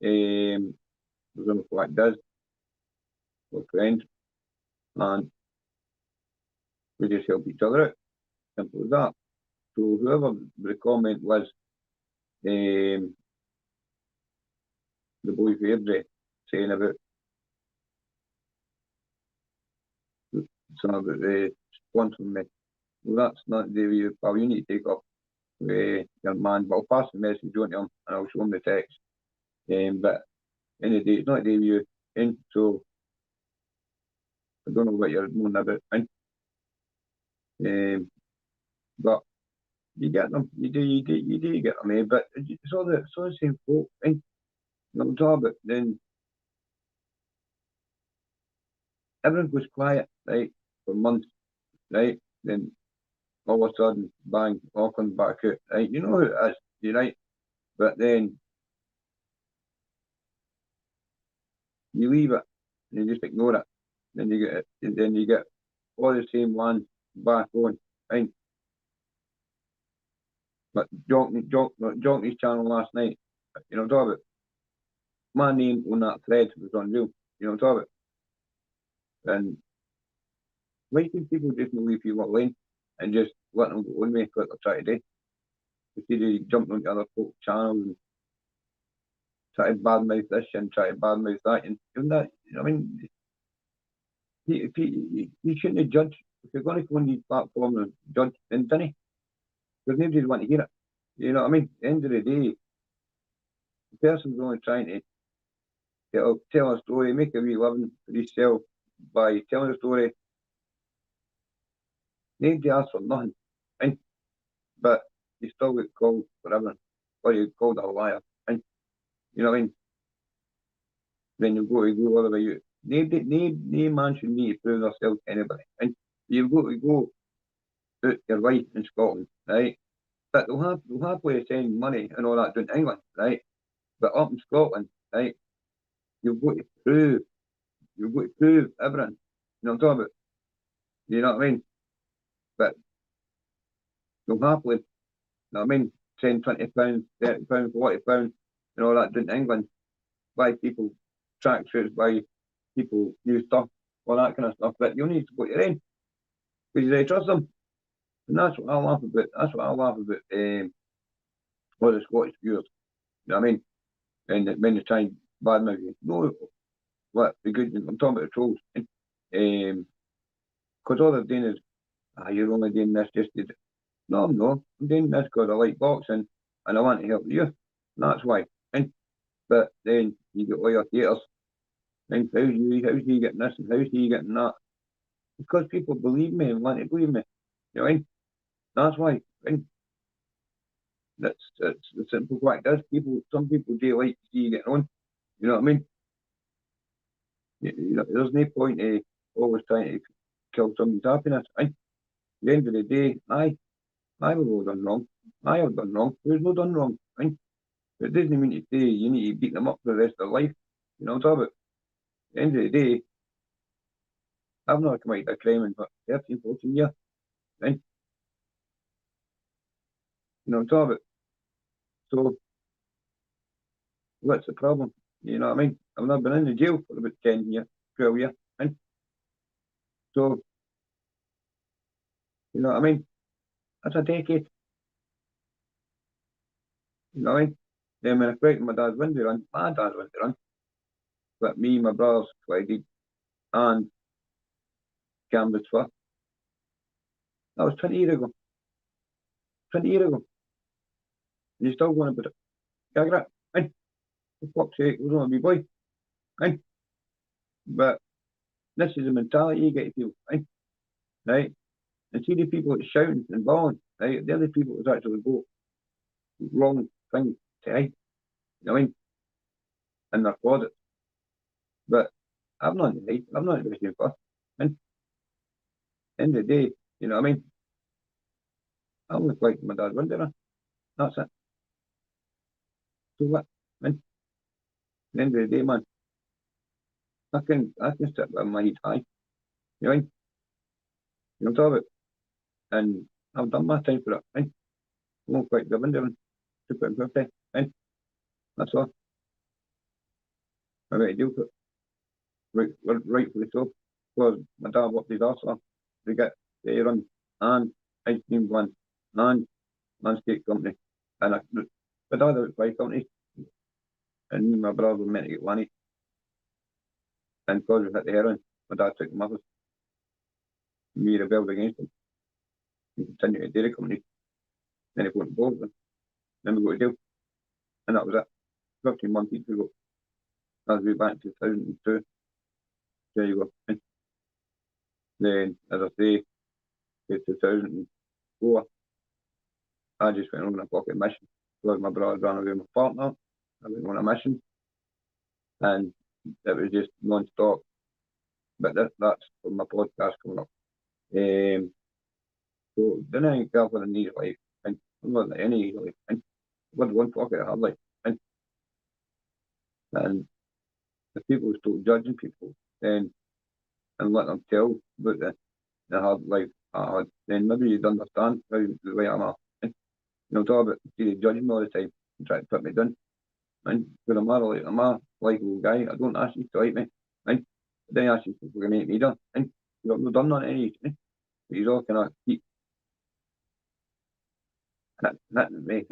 I don't know what it does. We're friends. And we just help each other out. Simple as that. So whoever the comment was, the boy Airdrie saying about something about sponsoring me. Well, that's not the way pal. You need to take up with your man. But I'll pass the message on to him and I'll show him the text. But any day, it's not the way in, so I don't know what you're moaning about. But you get them, you do get them, but it's all the same folk. You know what I'm talking. Then everything was quiet, right, for months, right? Then all of a sudden, bang, all comes back out, right? You know who it is, you right? But then you leave it, and you just ignore it. Then you get it, and then you get all the same ones back on, right? But Jonkey's channel last night, you know what I'm talking about? My name on that thread was unreal, you know what I'm talking about? And why can people just not leave people alone and just let them go on with what they're trying to do? Instead of jumping onto other folks' channels and try to badmouth this and try to badmouth that and doing that, you know what I mean? You shouldn't have judged. If you're going to go on these platforms and judge, then didn't, because nobody's want to hear it. You know what I mean? At the end of the day, the person's only trying to tell a story, make a wee living for yourself by telling a story. Nobody asks for nothing, right? But you still get called for everything, or you're called a liar, and you know what I mean? Then you've got to go all the way out. No man should need to prove themselves to anybody, and you've got to go out your life in Scotland, right? But they'll happily send money and all that down to England, right? But up in Scotland, right, you've got to prove everything. You know what I'm talking about? You know what I mean? But they'll happily, you know what I mean, send £20, £30, £40 and all that down to England, buy people tracksuits, buy people new stuff, all that kind of stuff. But you need to put your in because they trust them. And that's what I laugh about. That's what I laugh about all the Scottish viewers. You know what I mean? And when they try and badmouth you. No, what the good I'm talking about the trolls. Because all they're doing is, you're only doing this just to. No, I'm not. I'm doing this because I like boxing and I want to help you. And that's why. And but then you get all your haters. And how's he getting this and how's he getting that? Because people believe me and want to believe me. You know what I mean? That's why. And that's the simple fact is some people do like to see you getting on. You know what I mean? There's no point in always trying to kill someone's happiness. At the end of the day, we've all done wrong. I have done wrong. Who's not done wrong? It doesn't mean to say you need to beat them up for the rest of their life. You know what I'm talking about? At the end of the day, I've not committed a crime in 13, 14 years. Right? You know what I'm talking about? So, what's the problem? You know what I mean? I've not been in the jail for about 10 years, 12 years. Right? So, you know what I mean? That's a decade. You know what I mean? Then when I frightened my dad's window run, my dad's window run, but me, my brothers, collided and gambled for. That was 20 years ago. 20 years ago. And you're still going about it. Gagger it. Right? For fuck's sake, it was only a wee boy. Right? But this is the mentality you get to feel. Right? And see the people that's shouting and bawling, right? They're the people that's actually go wrong thing to hide. You know what I mean? And they're closets. But I'm not in the hide. I'm not in the first. And end of the day, you know what I mean? I only like my dad's window. That's it. So what? And at the end of the day, man, I can sit with my head high. You know what I mean? You know what I'm talking about? And I've done my time for it. Right? I won't quite the window and took it in 50. Right? That's all. I got to do it. Rightfully so. Because my dad worked his arse off to get the run and ice cream one and landscape company. And my dad had 5 companies and me and my brother were meant to get one each. And because we hit the heroin, my dad took them off us. Me rebelled against him. He continued to dairy company. Then he went to both of them. Then we got a deal. And that was it. 15 months each we got. As we back in 2002. There you go. And then, as I say, in 2004, I just went on a fucking mission. Because my brother ran away with my partner. I went on a mission. And it was just non-stop. But that's for my podcast coming up. So then I go for the need life. And I'm not like any life. And with one pocket I have life. And if people start judging people, then and let them tell about the hard life I had, then maybe you'd understand how the way I'm at. You know, talk about see they judging me all the time and try to put me down. And because I'm a likable guy, I don't ask you to like me. And then I ask you to make me done. And you've not done that at any age. He's all kind of keep hitting me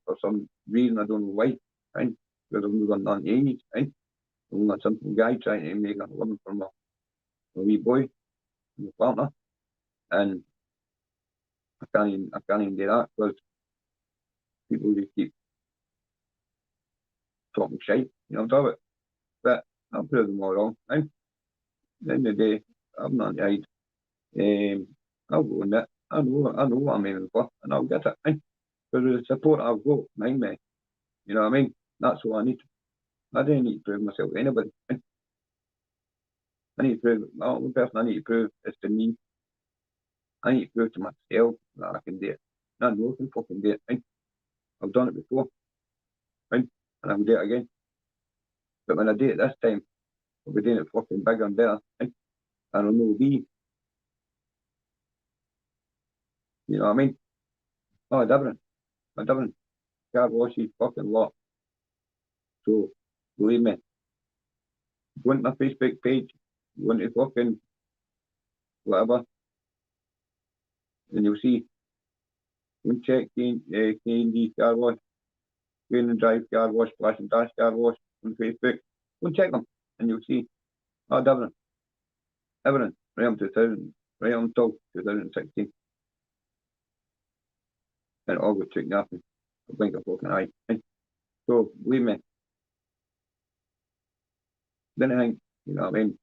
for some reason I don't know why. Right? Because I've not done nothing at age. Right? I'm not some guy trying to make a living from a wee boy, my partner. And I can't even do that because people just keep talking shit, you know what I'm talking about? But I'll prove them all wrong. And at the end of the day, I'm not right. I'll go on that. I know what I'm aiming for, and I'll get it. And because of the support I've got behind me, you know what I mean? That's what I need. I don't need to prove myself to anybody. And I need to prove, the only person I need to prove is to me. I need to prove to myself that I can do it. And I know I can fucking do it. And I've done it before. And I'll do it again. But when I do it this time, I'll be doing it fucking bigger and better. And I don't know be. You know what I mean? Oh, different. Car washes fucking lot. So believe me, go into my Facebook page, go into fucking whatever, and you'll see. Go and check K&D car wash, Green and Drive car wash, Flash and Dash car wash on Facebook. Go and check them, and you'll see. Oh, everything, right up to 2000, right until 2016, and it all got taken off me. I blink a fucking eye. So believe me, then I think, you know what I mean?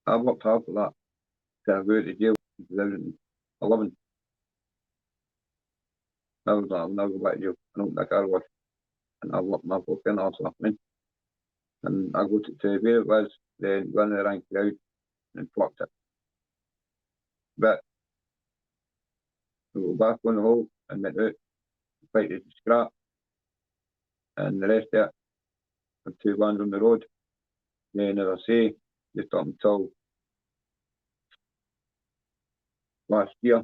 I've worked hard for that. To go to jail in 2011. I'll never go back to jail. I don't think I was. And I've worked my fucking arse off, man. and I got it to where it was, then run the rank out and fucked it. But we go back on the hole and went out, fight the scrap, and the rest of it were 2 vans on the road. Then, as I say, just up until last year,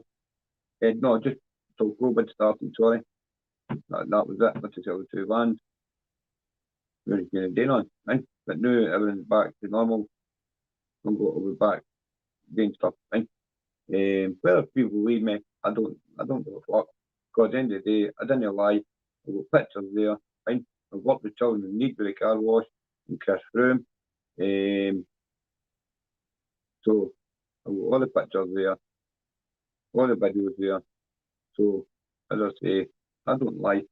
no, just until COVID started, sorry. That was it, but to sell the 2 vans. We were getting day on, right? But now everything's back to normal. I'm going to be back doing stuff, right? Whether people believe me, I don't give a fuck. Because at the end of the day, I didn't lie. I've got pictures there, right? I've worked with children in need with the car wash in Chris Froome. So I've got all the pictures there, all the videos there. So as I say, I don't lie.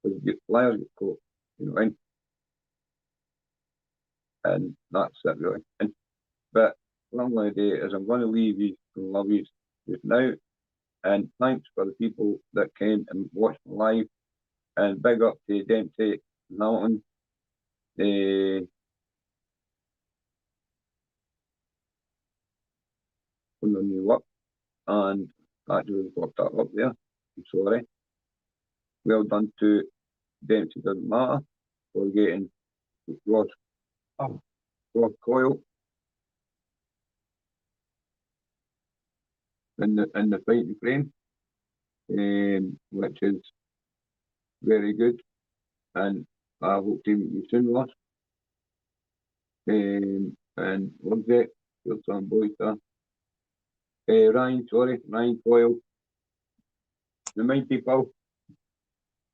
Because liars get caught, you know, right? And that's it really. But what I'm going to do is I'm going to leave you and love you just now. And thanks for the people that came and watched me live. And big up to Dempsey Valentine. On the new work. And actually got that up there. I'm sorry. Well done to Dempsey Doesn't Matter for getting Ross Coyle in the fighting frame, which is very good. And I hope to meet you soon, Ross. And what's it? Your son boy, sir. Ryan Coyle. Remind people,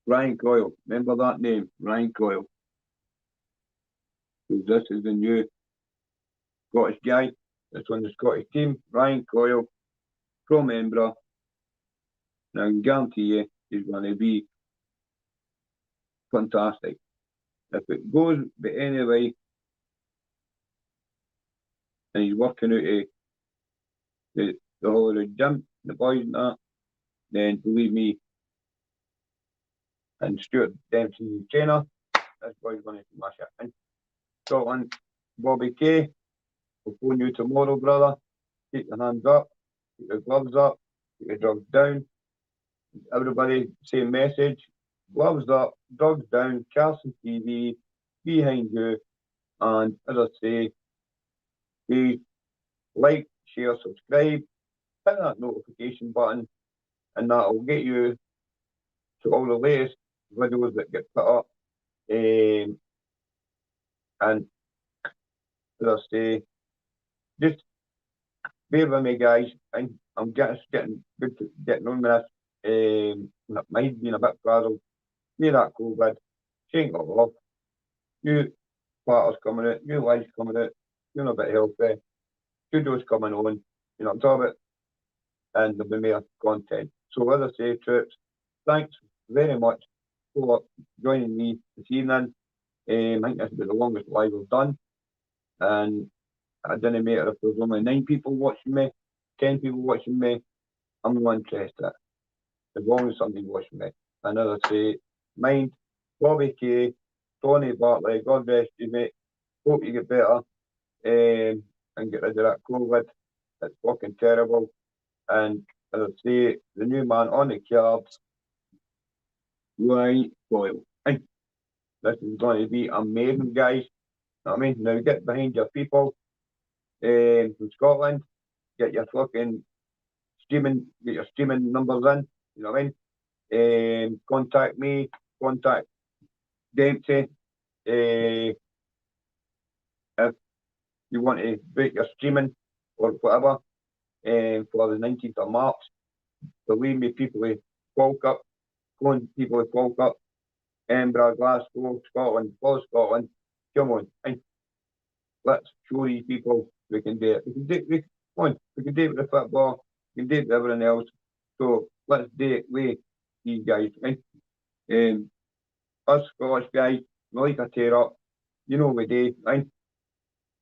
Ryan Coyle. Remember that name, Ryan Coyle. Because this is the new Scottish guy that's on the Scottish team, Ryan Coyle from Edinburgh. And I can guarantee you he's going to be fantastic. If it goes but anyway, and he's working out the whole of the gym, the boys and that, then believe me, and Stuart Dempsey's trainer, this boy's going to smash it. And Scotland, Bobby Kay, we'll phone you tomorrow, brother. Keep your hands up, keep your gloves up, keep your drugs down. Everybody, same message. Gloves up, drugs down, Carson TV, behind you. And as I say, please like, share, subscribe, hit that notification button, and that will get you to all the latest videos that get put up. And as I say, just bear with me, guys. I'm getting good to getting on with this. My mind's been a bit frazzled. Near that COVID, she ain't got off. New partners coming out, new lives coming out, doing a bit healthy, studios coming on, you know what I'm talking about, and there'll be more content. So as I say, troops, thanks very much for joining me this evening. I think this will be the longest live I've done, and it doesn't matter if there's only 9 people watching me, 10 people watching me, I'm not interested, as long as somebody's watching me. And as I say, mind, Bobby Kay, Tony Bartley, God bless you, mate. Hope you get better and get rid of that COVID. It's fucking terrible. And as I say, the new man on the cards, Ryan Coyle. This is going to be amazing, guys. You know what I mean? Now get behind your people from Scotland. Get your fucking streaming, get your streaming numbers in. You know what I mean? Contact me, contact Dempsey. If you want to book your streaming or whatever for the 19th of March, believe me, people with Falkirk, people with Falkirk, Edinburgh, Glasgow, Scotland, for Scotland, come on, let's show these people we can do it. We can do it with the football, we can do it with everything else. So let's do it with these guys, right? Us Scottish guys, we like a tear up, you know we do, right?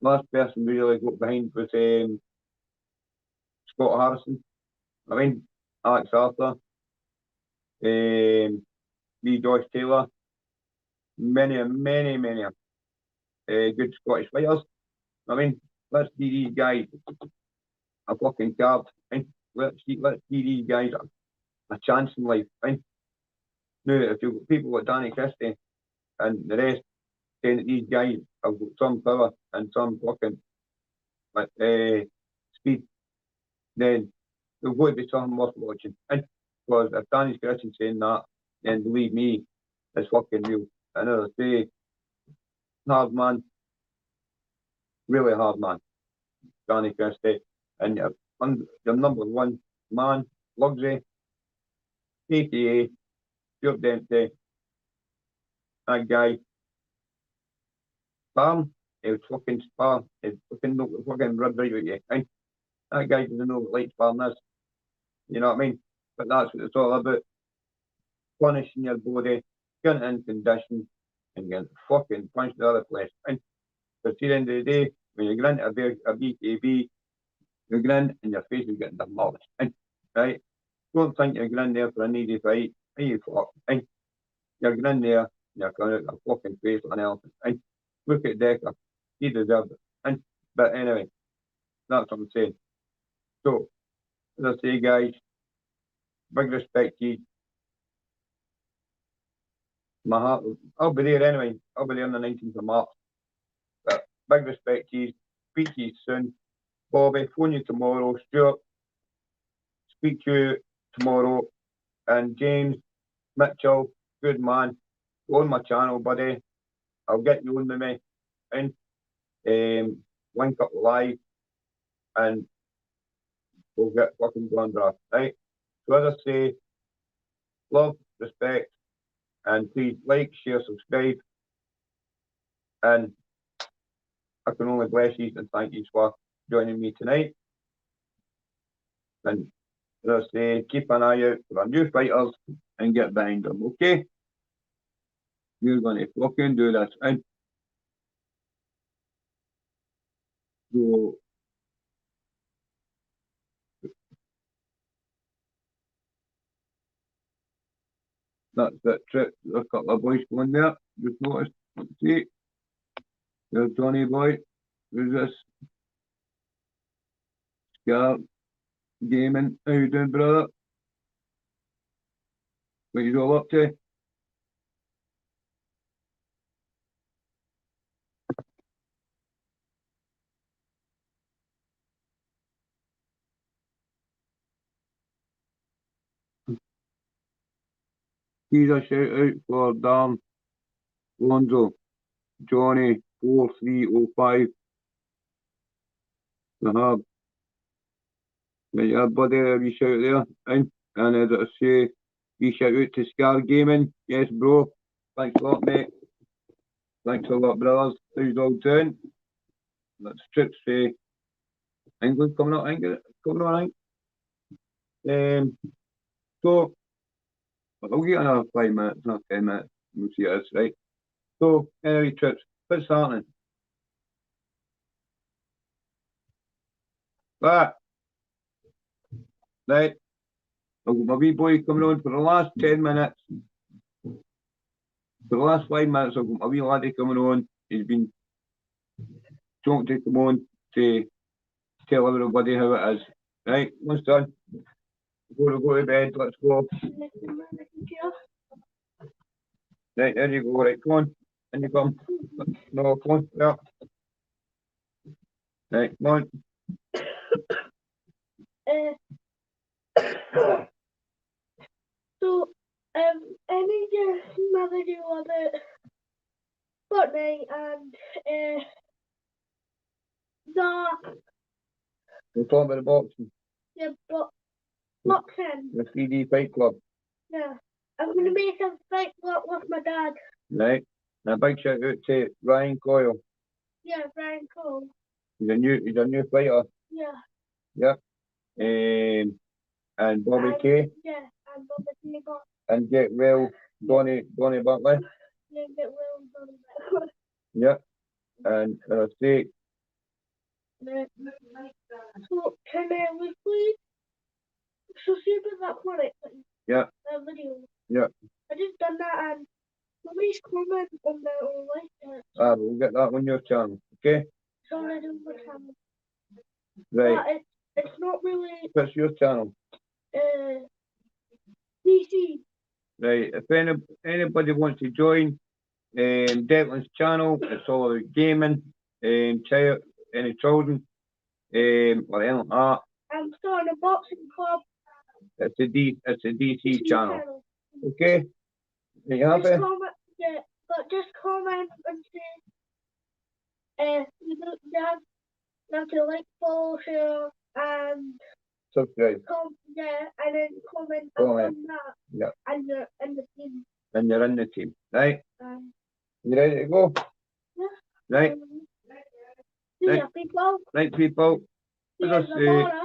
Last person we really got behind was Scott Harrison. I mean, Alex Arthur, Lee Joyce Taylor, many. good Scottish fighters. I mean, let's give these guys a fucking card. Right? Let's give these guys a chance in life. Right? Now, if you've got people like Danny Christie and the rest saying that these guys have got some power and some fucking speed, then there's going to be something worth watching. Right? Because if Danny Christie's saying that, then believe me, it's fucking real. And as I say, hard man, really hard man, Danny Christie. And your number one man, luxury, AKA, Stuart Dempsey, that guy, Spam, he was fucking spam, he fucking knocked the fucking rib right out you. Right? That guy doesn't know what light spam is, you know what I mean? But that's what it's all about, punishing your body, getting in condition, and getting fucking punched the other place. Right? Because at the end of the day, when you grin at a BKB, you grin and your face is getting demolished. Right? Don't think you're grin there for an easy fight. Hey, you fuck. Right? You're grin there, you're coming out a fucking face like an elephant. Right? Look at Decker. He deserved it. Right? But anyway, that's what I'm saying. So, as I say, guys, big respect to you. My heart, I'll be there anyway. I'll be there on the 19th of March. But big respect to you. Speak to you soon. Bobby, phone you tomorrow. Stuart, speak to you tomorrow. And James Mitchell, good man. Go on my channel, buddy. I'll get you on with me. And link up live and we'll get fucking going, bro. Right? So as I say, love, respect, and please like, share, subscribe. And I can only bless you and thank you for joining me tonight. And as I say, keep an eye out for our new fighters and get behind them, okay? You're going to fucking do this. And so that's it, trip. There's a couple of boys going there. Just noticed. Let's see. There's Johnny Boy. Who's this? Scar Gaming. How you doing, brother? What you all up to? Here's a shout out for Dan Lonzo, Johnny 4305. The yeah, buddy, a wee shout there. And as I say, wee shout out to Scar Gaming. Yes, bro. Thanks a lot, mate. Thanks a lot, brothers. How's all doing? That's Trips England coming up, England coming on, so I'll get another 5 minutes, not 10 minutes. We'll see how it's right. So anyway, Trips, what's happening? Right, right. I've got my wee boy coming on for the last 10 minutes. For the last 5 minutes, I've got my wee laddie coming on. He's been trying to come on to tell everybody how it is. Right, what's done? Before we go to bed, let's go. Right, there you go. Right, come on. In you come. No, come on. Yeah. Right, come on. So, I need your mother do about Fortnite and the We're talking about the boxing. yeah, boxing. The 3D Fight Club. Yeah, I'm gonna make a fight with my dad. Right. Now, big shout out to Ryan Coyle. Yeah, Brian Cole. He's a new fighter. Yeah. Yep. And Bobby Kay. Yeah, and Bobby Kay. And Get Well, Donny Buckley. Yeah, Get Well, Donny Buckley. Yep. And say. So, can we please? So, see about that product. Yeah. That video. Yeah. I just done that and nobody's comment on the only. We'll get that on your channel, okay? It's already on my channel. Right, But it's not really what's your channel? PC. Right, if anybody wants to join Declan's channel, it's all about gaming, child, any children, or anything like that. I'm starting a boxing club. It's a DC PC channel. Okay? Are you Just happy? comment, yeah, but just comment and say, you have to like, follow, share, and Subscribe. and then comment Comment. on that. Yeah. And you're in the team. And you're in the team, right? Um, You ready to go? yeah. Right? See Right. ya, people. Right, people. See As ya I in the say, border.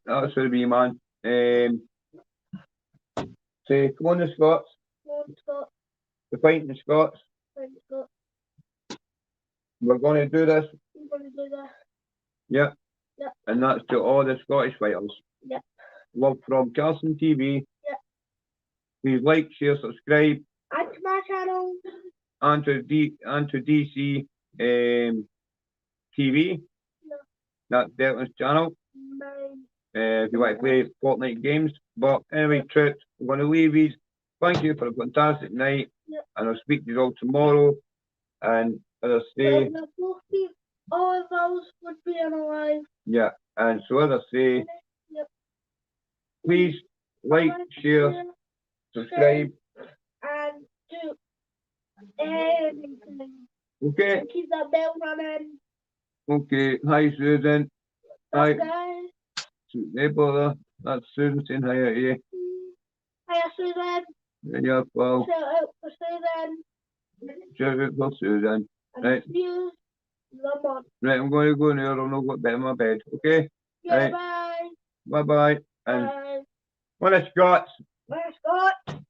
that's what it be, man. Say, come on, the Scots. One Scott, The fighting the Scots. one Scott. We're going to do this. I'm gonna do that. Yeah. Yeah. And that's to all the Scottish fighters. Yeah. Love from Carson TV. Yeah. Please like, share, subscribe. And to my channel. And to DC TV. No. That's Declan's channel. Mine. If you like to play Fortnite games. But anyway, troops, I'm going to leave these. Thank you for a fantastic night. Yep. And I'll speak to you all tomorrow. And as I say, The 14th, all of those would be alive. yeah. And so as I say, Yep. please like, share, subscribe. And do anything. Okay. And keep that bell running. Okay. Hi, Susan. Hi. Guys. Hey, brother. That's Susan saying hi to you. Hiya, Susan. Yeah, well, Shout out for Susan. shout out for Susan. And Right. see you the month. Right, I'm going to go now. I'll not get better in my bed. Okay? Yeah, Right. bye. Bye-bye. And Bye. what a Scots. Bye, Scott.